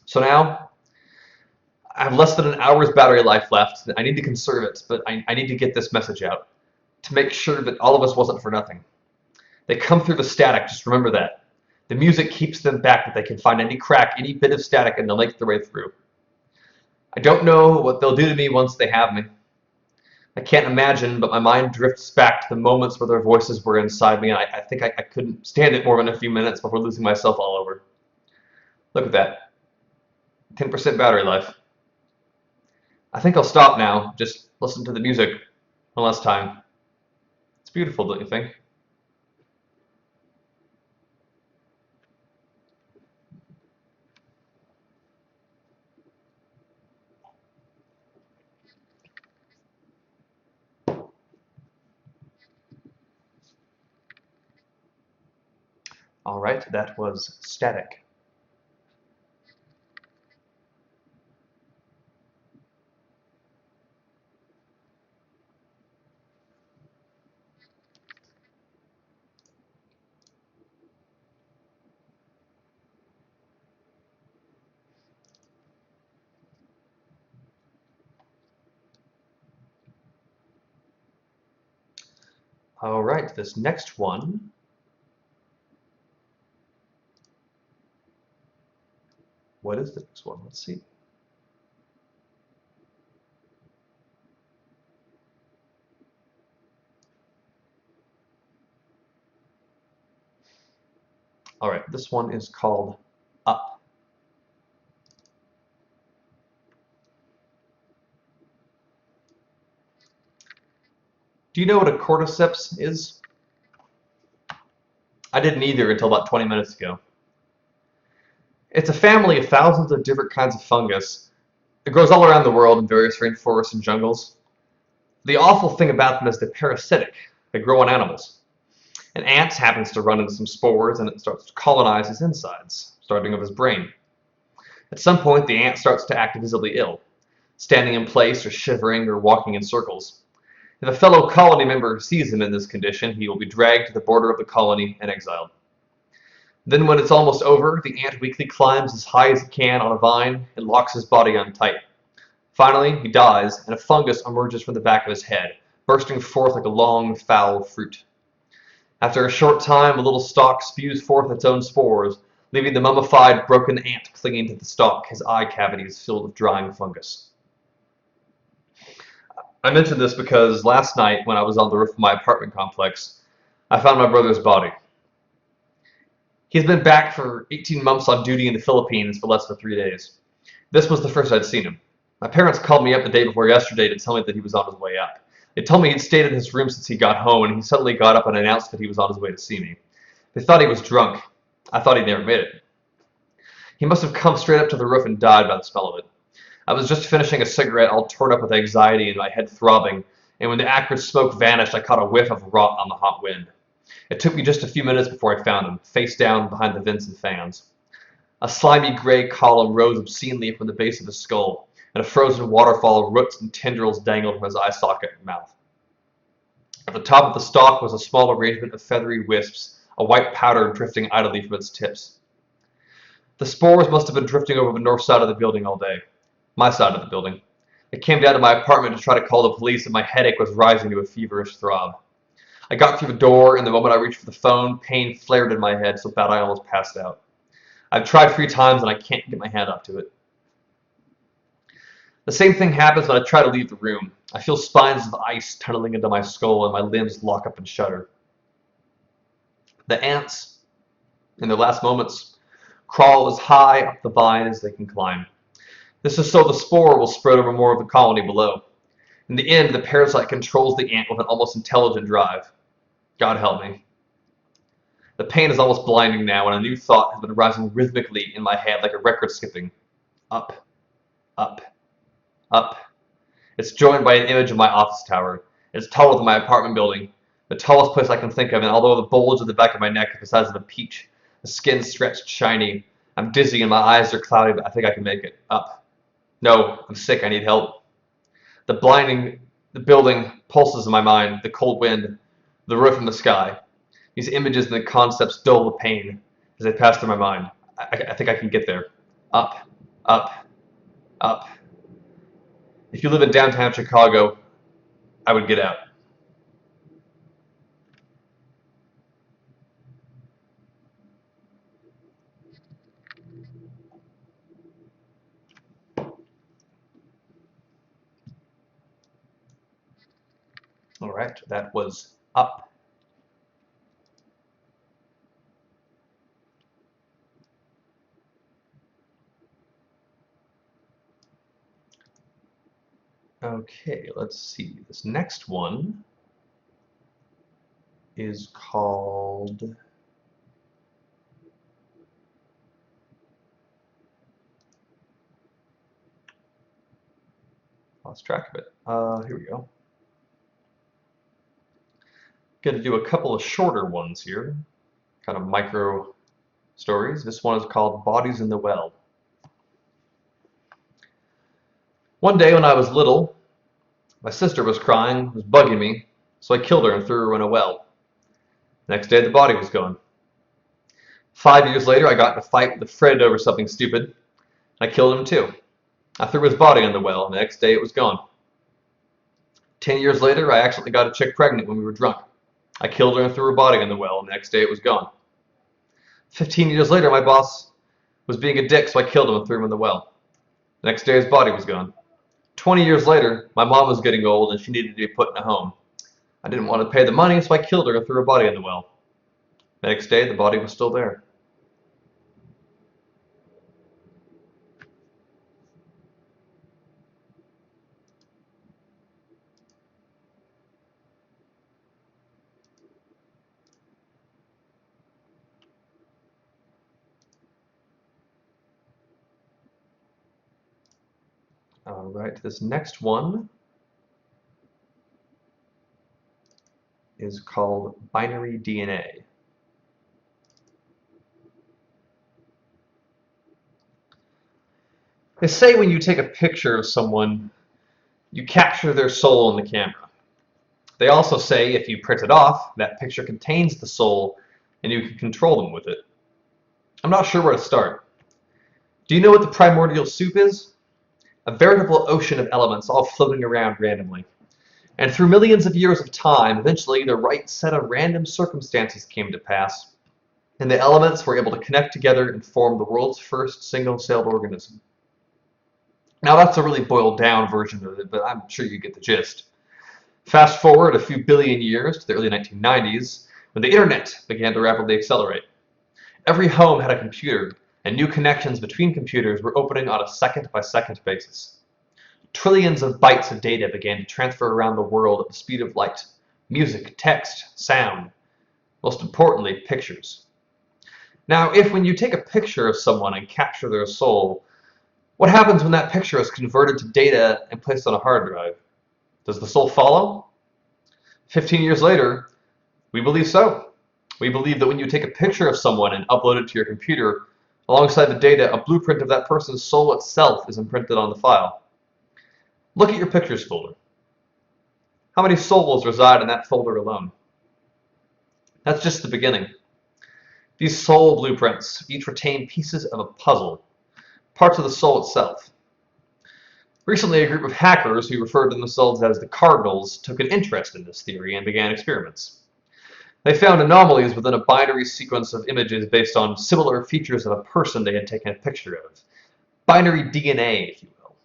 S1: So now, I have less than an hour's battery life left. I need to conserve it, but I need to get this message out to make sure that all of us wasn't for nothing. They come through the static, just remember that. The music keeps them back, that they can find any crack, any bit of static, and they'll make their way through. I don't know what they'll do to me once they have me. I can't imagine, but my mind drifts back to the moments where their voices were inside me, and I think I couldn't stand it more than a few minutes before losing myself all over. Look at that. 10% battery life. I think I'll stop now, just listen to the music one last time. It's beautiful, don't you think? All right, that was Static. All right, this next one. What is the next one? Let's see. All right, this one is called Up. Do you know what a cordyceps is? I didn't either until about 20 minutes ago. It's a family of thousands of different kinds of fungus. It grows all around the world in various rainforests and jungles. The awful thing about them is they're parasitic. They grow on animals. An ant happens to run into some spores and it starts to colonize his insides, starting with his brain. At some point, the ant starts to act visibly ill, standing in place or shivering or walking in circles. If a fellow colony member sees him in this condition, he will be dragged to the border of the colony and exiled. Then when it's almost over, the ant weakly climbs as high as it can on a vine and locks his body on tight. Finally, he dies, and a fungus emerges from the back of his head, bursting forth like a long, foul fruit. After a short time, a little stalk spews forth its own spores, leaving the mummified, broken ant clinging to the stalk, his eye cavities filled with drying fungus. I mention this because last night, when I was on the roof of my apartment complex, I found my brother's body. He's been back for 18 months on duty in the Philippines for less than 3 days. This was the first I'd seen him. My parents called me up the day before yesterday to tell me that he was on his way up. They told me he'd stayed in his room since he got home, and he suddenly got up and announced that he was on his way to see me. They thought he was drunk. I thought he'd never made it. He must have come straight up to the roof and died by the smell of it. I was just finishing a cigarette, all torn up with anxiety and my head throbbing, and when the acrid smoke vanished, I caught a whiff of rot on the hot wind. It took me just a few minutes before I found him, face down behind the vents and fans. A slimy gray column rose obscenely from the base of his skull, and a frozen waterfall of roots and tendrils dangled from his eye socket and mouth. At the top of the stalk was a small arrangement of feathery wisps, a white powder drifting idly from its tips. The spores must have been drifting over the north side of the building all day. My side of the building. I came down to my apartment to try to call the police, and my headache was rising to a feverish throb. I got through the door, and the moment I reached for the phone, pain flared in my head so bad I almost passed out. I've tried 3 times, and I can't get my hand up to it. The same thing happens when I try to leave the room. I feel spines of ice tunneling into my skull and my limbs lock up and shudder. The ants, in their last moments, crawl as high up the vine as they can climb. This is so the spore will spread over more of the colony below. In the end, the parasite controls the ant with an almost intelligent drive. God help me. The pain is almost blinding now, and a new thought has been rising rhythmically in my head like a record skipping. Up, up, up. It's joined by an image of my office tower. It's taller than my apartment building, the tallest place I can think of, and although the bulge at the back of my neck is the size of a peach, the skin stretched shiny, I'm dizzy and my eyes are cloudy, but I think I can make it. Up. No, I'm sick, I need help. The building pulses in my mind, the cold wind, the roof and the sky. These images and the concepts dull the pain as they pass through my mind. I think I can get there. Up, up, up. If you live in downtown Chicago, I would get out. All right, that was Up. Okay, let's see. This next one is called lost track of it. Here we go. Going to do a couple of shorter ones here, kind of micro stories. This one is called Bodies in the Well. One day when I was little, my sister was crying, was bugging me, so I killed her and threw her in a well. Next day, the body was gone. 5 years later, I got in a fight with a friend over something stupid, and I killed him too. I threw his body in the well, and the next day it was gone. 10 years later, I accidentally got a chick pregnant when we were drunk. I killed her and threw her body in the well, and the next day it was gone. 15 years later, my boss was being a dick, so I killed him and threw him in the well. The next day his body was gone. 20 years later, my mom was getting old and she needed to be put in a home. I didn't want to pay the money, so I killed her and threw her body in the well. The next day, the body was still there. All right, this next one is called Binary DNA. They say when you take a picture of someone, you capture their soul in the camera. They also say if you print it off, that picture contains the soul and you can control them with it. I'm not sure where to start. Do you know what the primordial soup is? A veritable ocean of elements all floating around randomly. And through millions of years of time, eventually the right set of random circumstances came to pass, and the elements were able to connect together and form the world's first single-celled organism. Now that's a really boiled down version of it, but I'm sure you get the gist. Fast forward a few billion years to the early 1990s, when the internet began to rapidly accelerate. Every home had a computer, and new connections between computers were opening on a second-by-second basis. Trillions of bytes of data began to transfer around the world at the speed of light. Music, text, sound, most importantly, pictures. Now, when you take a picture of someone and capture their soul, what happens when that picture is converted to data and placed on a hard drive? Does the soul follow? 15 years later, we believe so. We believe that when you take a picture of someone and upload it to your computer, alongside the data, a blueprint of that person's soul itself is imprinted on the file. Look at your pictures folder. How many souls reside in that folder alone? That's just the beginning. These soul blueprints each retain pieces of a puzzle, parts of the soul itself. Recently, a group of hackers who referred to themselves as the Cardinals took an interest in this theory and began experiments. They found anomalies within a binary sequence of images based on similar features of a person they had taken a picture of. Binary DNA, if you will.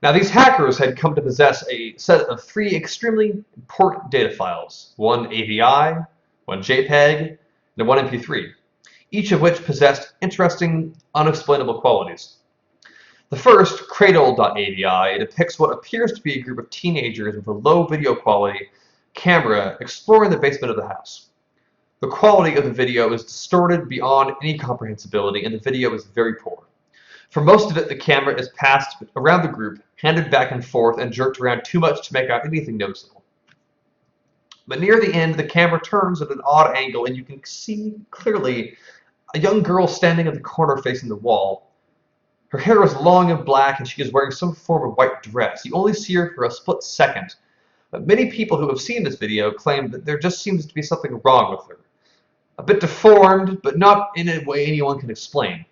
S1: Now, these hackers had come to possess a set of 3 extremely important data files, one AVI, one JPEG, and one MP3, each of which possessed interesting, unexplainable qualities. The first, cradle.avi, depicts what appears to be a group of teenagers with a low video quality camera exploring the basement of the house. The quality of the video is distorted beyond any comprehensibility, and the video is very poor. For most of it, the camera is passed around the group, handed back and forth, and jerked around too much to make out anything noticeable. But near the end, the camera turns at an odd angle, and you can see clearly a young girl standing in the corner facing the wall. Her hair is long and black, and she is wearing some form of white dress. You only see her for a split second. But many people who have seen this video claim that there just seems to be something wrong with her. A bit deformed, but not in a way anyone can explain.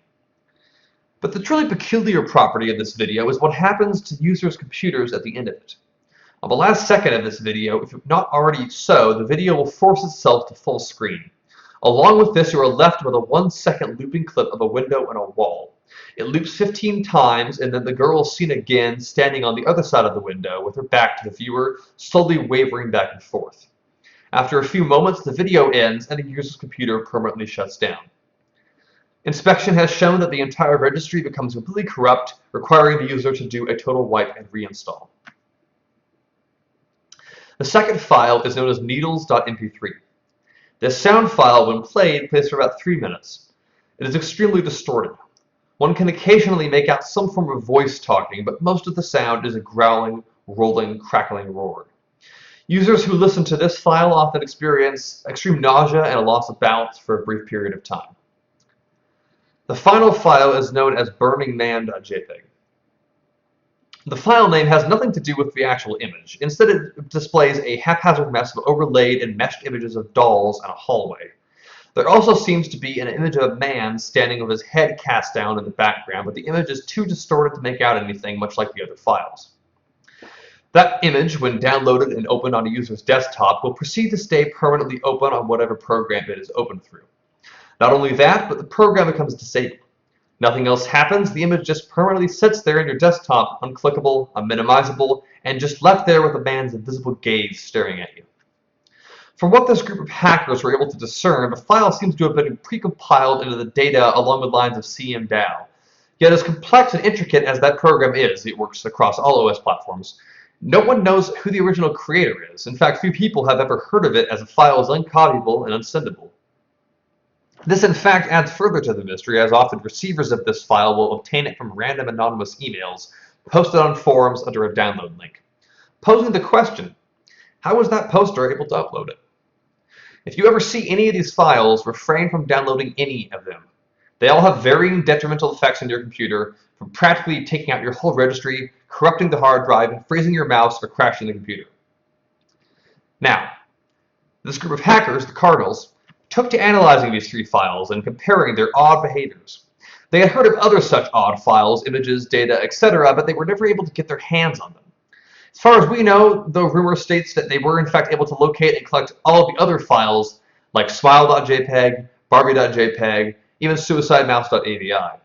S1: But the truly peculiar property of this video is what happens to users' computers at the end of it. On the last second of this video, if not already so, the video will force itself to full screen. Along with this, you are left with a 1-second looping clip of a window and a wall. It loops 15 times, and then the girl is seen again standing on the other side of the window with her back to the viewer, slowly wavering back and forth. After a few moments, the video ends and the user's computer permanently shuts down. Inspection has shown that the entire registry becomes completely corrupt, requiring the user to do a total wipe and reinstall. The second file is known as needles.mp3. This sound file, when played, plays for about 3 minutes. It is extremely distorted. One can occasionally make out some form of voice talking, but most of the sound is a growling, rolling, crackling roar. Users who listen to this file often experience extreme nausea and a loss of balance for a brief period of time. The final file is known as burningman.jpg. The file name has nothing to do with the actual image. Instead, it displays a haphazard mess of overlaid and meshed images of dolls in a hallway. There also seems to be an image of a man standing with his head cast down in the background, but the image is too distorted to make out anything, much like the other files. That image, when downloaded and opened on a user's desktop, will proceed to stay permanently open on whatever program it is opened through. Not only that, but the program becomes disabled. Nothing else happens, the image just permanently sits there in your desktop, unclickable, unminimizable, and just left there with a man's invisible gaze staring at you. From what this group of hackers were able to discern, the file seems to have been precompiled into the data along the lines of CMDAO. Yet as complex and intricate as that program is, it works across all OS platforms, no one knows who the original creator is. In fact, few people have ever heard of it, as the file is uncopyable and unsendable. This, in fact, adds further to the mystery, as often receivers of this file will obtain it from random anonymous emails posted on forums under a download link. Posing the question, how was that poster able to upload it? If you ever see any of these files, refrain from downloading any of them. They all have varying detrimental effects on your computer, from practically taking out your whole registry, corrupting the hard drive, freezing your mouse, or crashing the computer. Now, this group of hackers, the Cardinals, took to analyzing these 3 files and comparing their odd behaviors. They had heard of other such odd files, images, data, etc., but they were never able to get their hands on them. As far as we know, the rumor states that they were in fact able to locate and collect all of the other files, like smile.jpg, barbie.jpg, even suicidemouse.avi.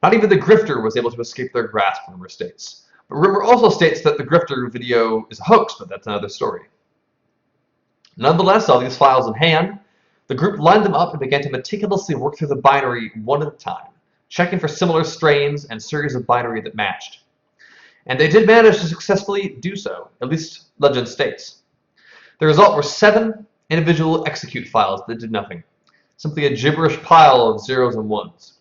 S1: Not even the grifter was able to escape their grasp, rumor states. But rumor also states that the grifter video is a hoax, but that's another story. Nonetheless, all these files in hand, the group lined them up and began to meticulously work through the binary one at a time, checking for similar strains and series of binary that matched. And they did manage to successfully do so, at least legend states. The result were 7 individual execute files that did nothing, simply a gibberish pile of zeros and ones.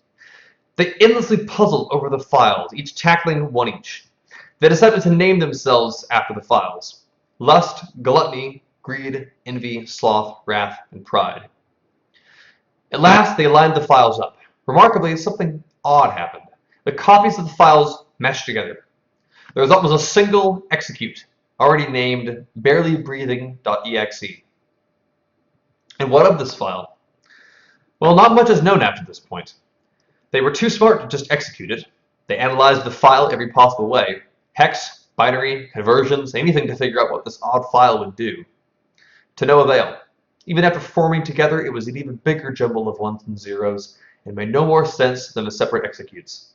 S1: They endlessly puzzled over the files, each tackling one each. They decided to name themselves after the files: lust, gluttony, greed, envy, sloth, wrath, and pride. At last, they lined the files up. Remarkably, something odd happened. The copies of the files meshed together. The result was a single execute, already named barelybreathing.exe. And what of this file? Well, not much is known after this point. They were too smart to just execute it. They analyzed the file every possible way: hex, binary, conversions, anything to figure out what this odd file would do. To no avail. Even after forming together, it was an even bigger jumble of ones and zeros, and made no more sense than the separate executes.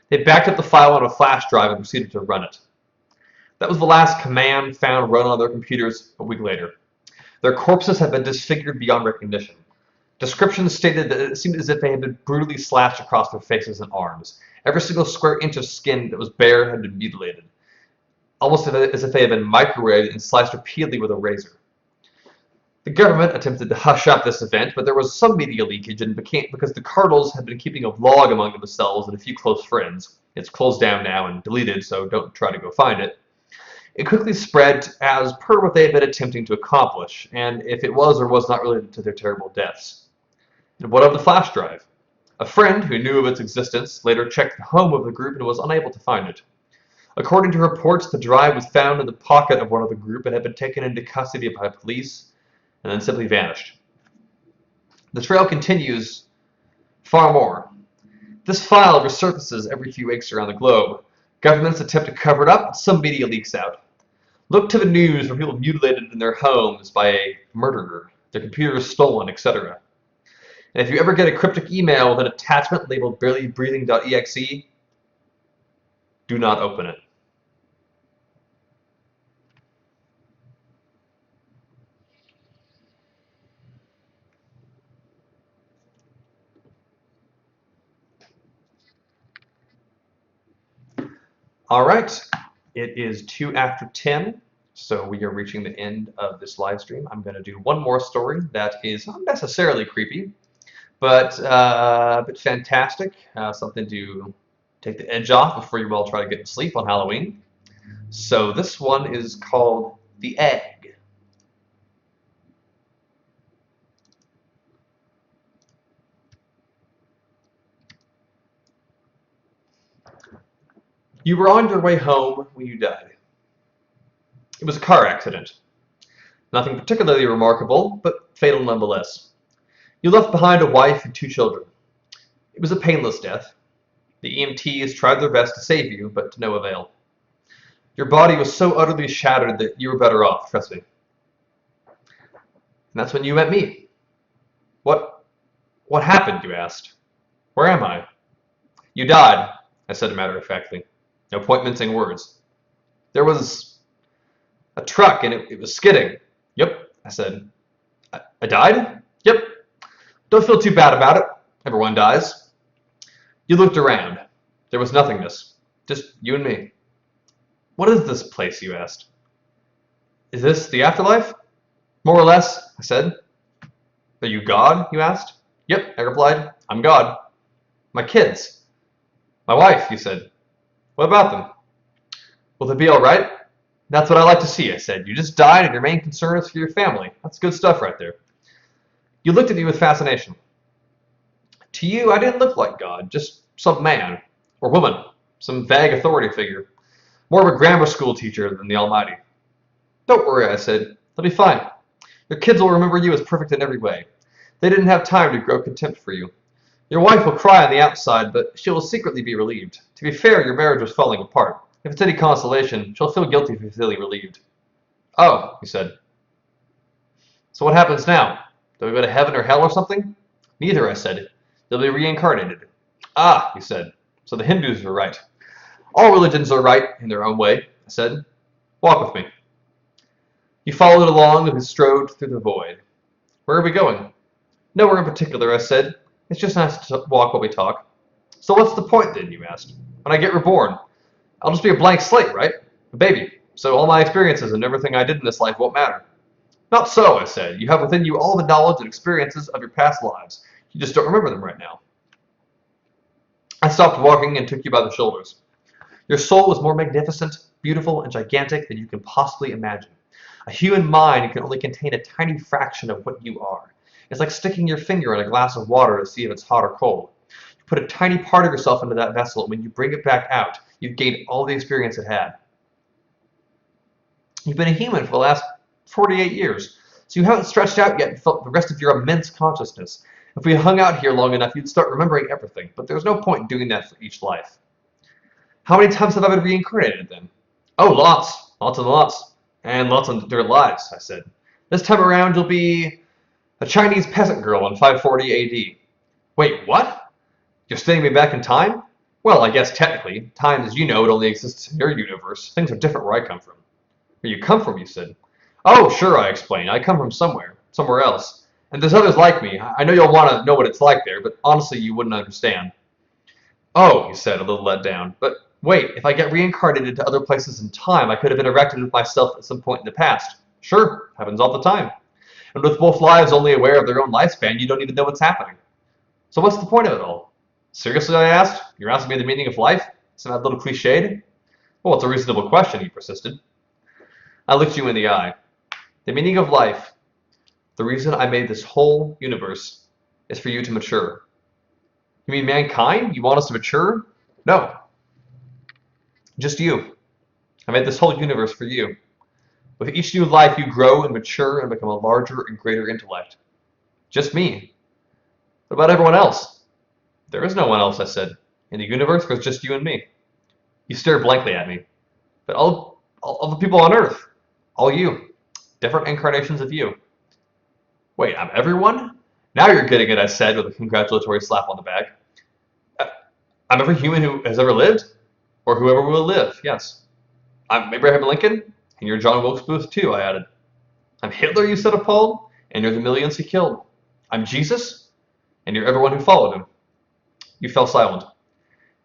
S1: They backed up the file on a flash drive and proceeded to run it. That was the last command found run on their computers a week later. Their corpses had been disfigured beyond recognition. Descriptions stated that it seemed as if they had been brutally slashed across their faces and arms. Every single square inch of skin that was bare had been mutilated, almost as if they had been microwaved and sliced repeatedly with a razor. The government attempted to hush up this event, but there was some media leakage and because the Cardinals had been keeping a log among themselves and a few close friends. It's closed down now and deleted, so don't try to go find it. It quickly spread as per what they had been attempting to accomplish, and if it was or was not related to their terrible deaths. And what of the flash drive? A friend who knew of its existence later checked the home of the group and was unable to find it. According to reports, the drive was found in the pocket of one of the group and had been taken into custody by police and then simply vanished. The trail continues far more. This file resurfaces every few weeks around the globe. Governments attempt to cover it up, some media leaks out. Look to the news for people mutilated in their homes by a murderer, their computers stolen, etc. And if you ever get a cryptic email with an attachment labeled barelybreathing.exe, do not open it. All right, it is 2 after 10, so we are reaching the end of this live stream. I'm going to do one more story that is not necessarily creepy, but a bit fantastic, something to take the edge off before you all try to get to sleep on Halloween. So this one is called The Egg. You were on your way home when you died. It was a car accident. Nothing particularly remarkable, but fatal nonetheless. You left behind a wife and 2 children. It was a painless death. The EMTs tried their best to save you, but to no avail. Your body was so utterly shattered that you were better off, trust me. And that's when you met me. What happened, you asked? Where am I? You died, I said matter-of-factly. No point mincing words. There was a truck and it was skidding. Yep, I said. I died? Yep. Don't feel too bad about it. Everyone dies. You looked around. There was nothingness. Just you and me. What is this place, you asked? Is this the afterlife? More or less, I said. Are you God, you asked? Yep, I replied. I'm God. My kids. My wife, you said. What about them? Will they be all right? That's what I like to see, I said. You just died and your main concern is for your family. That's good stuff right there. You looked at me with fascination. To you, I didn't look like God, just some man or woman, some vague authority figure. More of a grammar school teacher than the Almighty. Don't worry, I said. They'll be fine. Your kids will remember you as perfect in every way. They didn't have time to grow contempt for you. Your wife will cry on the outside, but she will secretly be relieved. To be fair, your marriage was falling apart. If it's any consolation, she'll feel guilty for feeling relieved. Oh, he said. So what happens now? Do we go to heaven or hell or something? Neither, I said. You'll be reincarnated. Ah, he said. So the Hindus were right. All religions are right in their own way, I said. Walk with me. He followed along and we strode through the void. Where are we going? Nowhere in particular, I said. It's just nice to walk while we talk. So what's the point then, you asked? When I get reborn, I'll just be a blank slate, right? A baby. So all my experiences and everything I did in this life won't matter. Not so, I said. You have within you all the knowledge and experiences of your past lives. You just don't remember them right now. I stopped walking and took you by the shoulders. Your soul is more magnificent, beautiful, and gigantic than you can possibly imagine. A human mind can only contain a tiny fraction of what you are. It's like sticking your finger in a glass of water to see if it's hot or cold. You put a tiny part of yourself into that vessel, and when you bring it back out, you've gained all the experience it had. You've been a human for the last 48 years, so you haven't stretched out yet and felt the rest of your immense consciousness. If we hung out here long enough, you'd start remembering everything, but there's no point in doing that for each life. How many times have I been reincarnated then? Oh, lots. Lots and lots. And lots of different lives, I said. This time around, you'll be a Chinese peasant girl in 540 AD. Wait, what? You're sending me back in time? Well, I guess technically, time as you know it only exists in your universe. Things are different where I come from. Where you come from, you said. Oh, sure, I explained. I come from somewhere else. And there's others like me. I know you'll want to know what it's like there, but honestly, you wouldn't understand. Oh, you said, a little let down. But wait, if I get reincarnated to other places in time, I could have interacted with myself at some point in the past. Sure, happens all the time. And with both lives only aware of their own lifespan, you don't even know what's happening. So what's the point of it all? Seriously, I asked. You're asking me the meaning of life? Isn't that a little cliched? Well, it's a reasonable question, he persisted. I looked you in the eye. The meaning of life, the reason I made this whole universe, is for you to mature. You mean mankind? You want us to mature? No. Just you. I made this whole universe for you. With each new life, you grow and mature and become a larger and greater intellect. Just me. What about everyone else? There is no one else, I said. In the universe, there's just you and me. You stared blankly at me. But all the people on Earth. All you. Different incarnations of you. Wait, I'm everyone? Now you're getting it, I said with a congratulatory slap on the back. I'm every human who has ever lived? Or whoever will live, yes. I'm Abraham Lincoln, and you're John Wilkes Booth too, I added. I'm Hitler, you said, appalled, and you're the millions he killed. I'm Jesus, and you're everyone who followed him. You fell silent.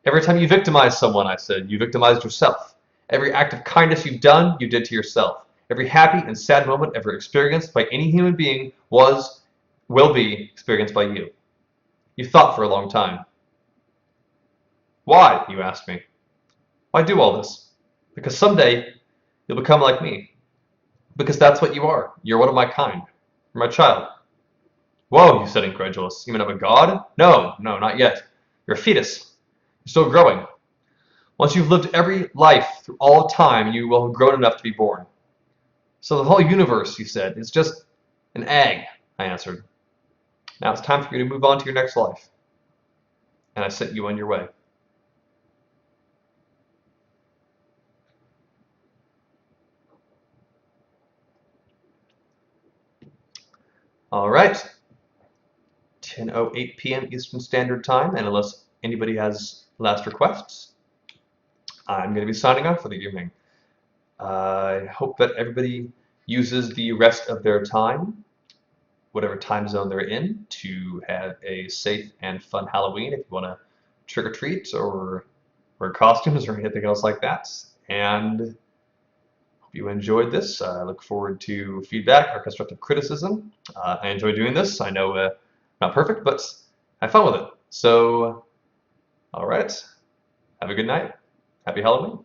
S1: Every time you victimized someone, I said, you victimized yourself. Every act of kindness you've done, you did to yourself. Every happy and sad moment ever experienced by any human being will be experienced by you. You thought for a long time. Why, you asked me. Why do all this? Because someday you'll become like me. Because that's what you are. You're one of my kind. You're my child. Whoa, you said incredulous. You mean I'm a god? No, not yet. You're a fetus. You're still growing. Once you've lived every life through all time, you will have grown enough to be born. So the whole universe, you said, is just an egg, I answered. Now it's time for you to move on to your next life. And I sent you on your way. All right. 10:08 p.m. Eastern Standard Time, and unless anybody has last requests, I'm going to be signing off for the evening. I hope that everybody uses the rest of their time, whatever time zone they're in, to have a safe and fun Halloween if you want to trick or treat or wear costumes or anything else like that. And hope you enjoyed this. I look forward to feedback or constructive criticism. I enjoy doing this. I know not perfect, but have fun with it. So, all right. Have a good night. Happy Halloween.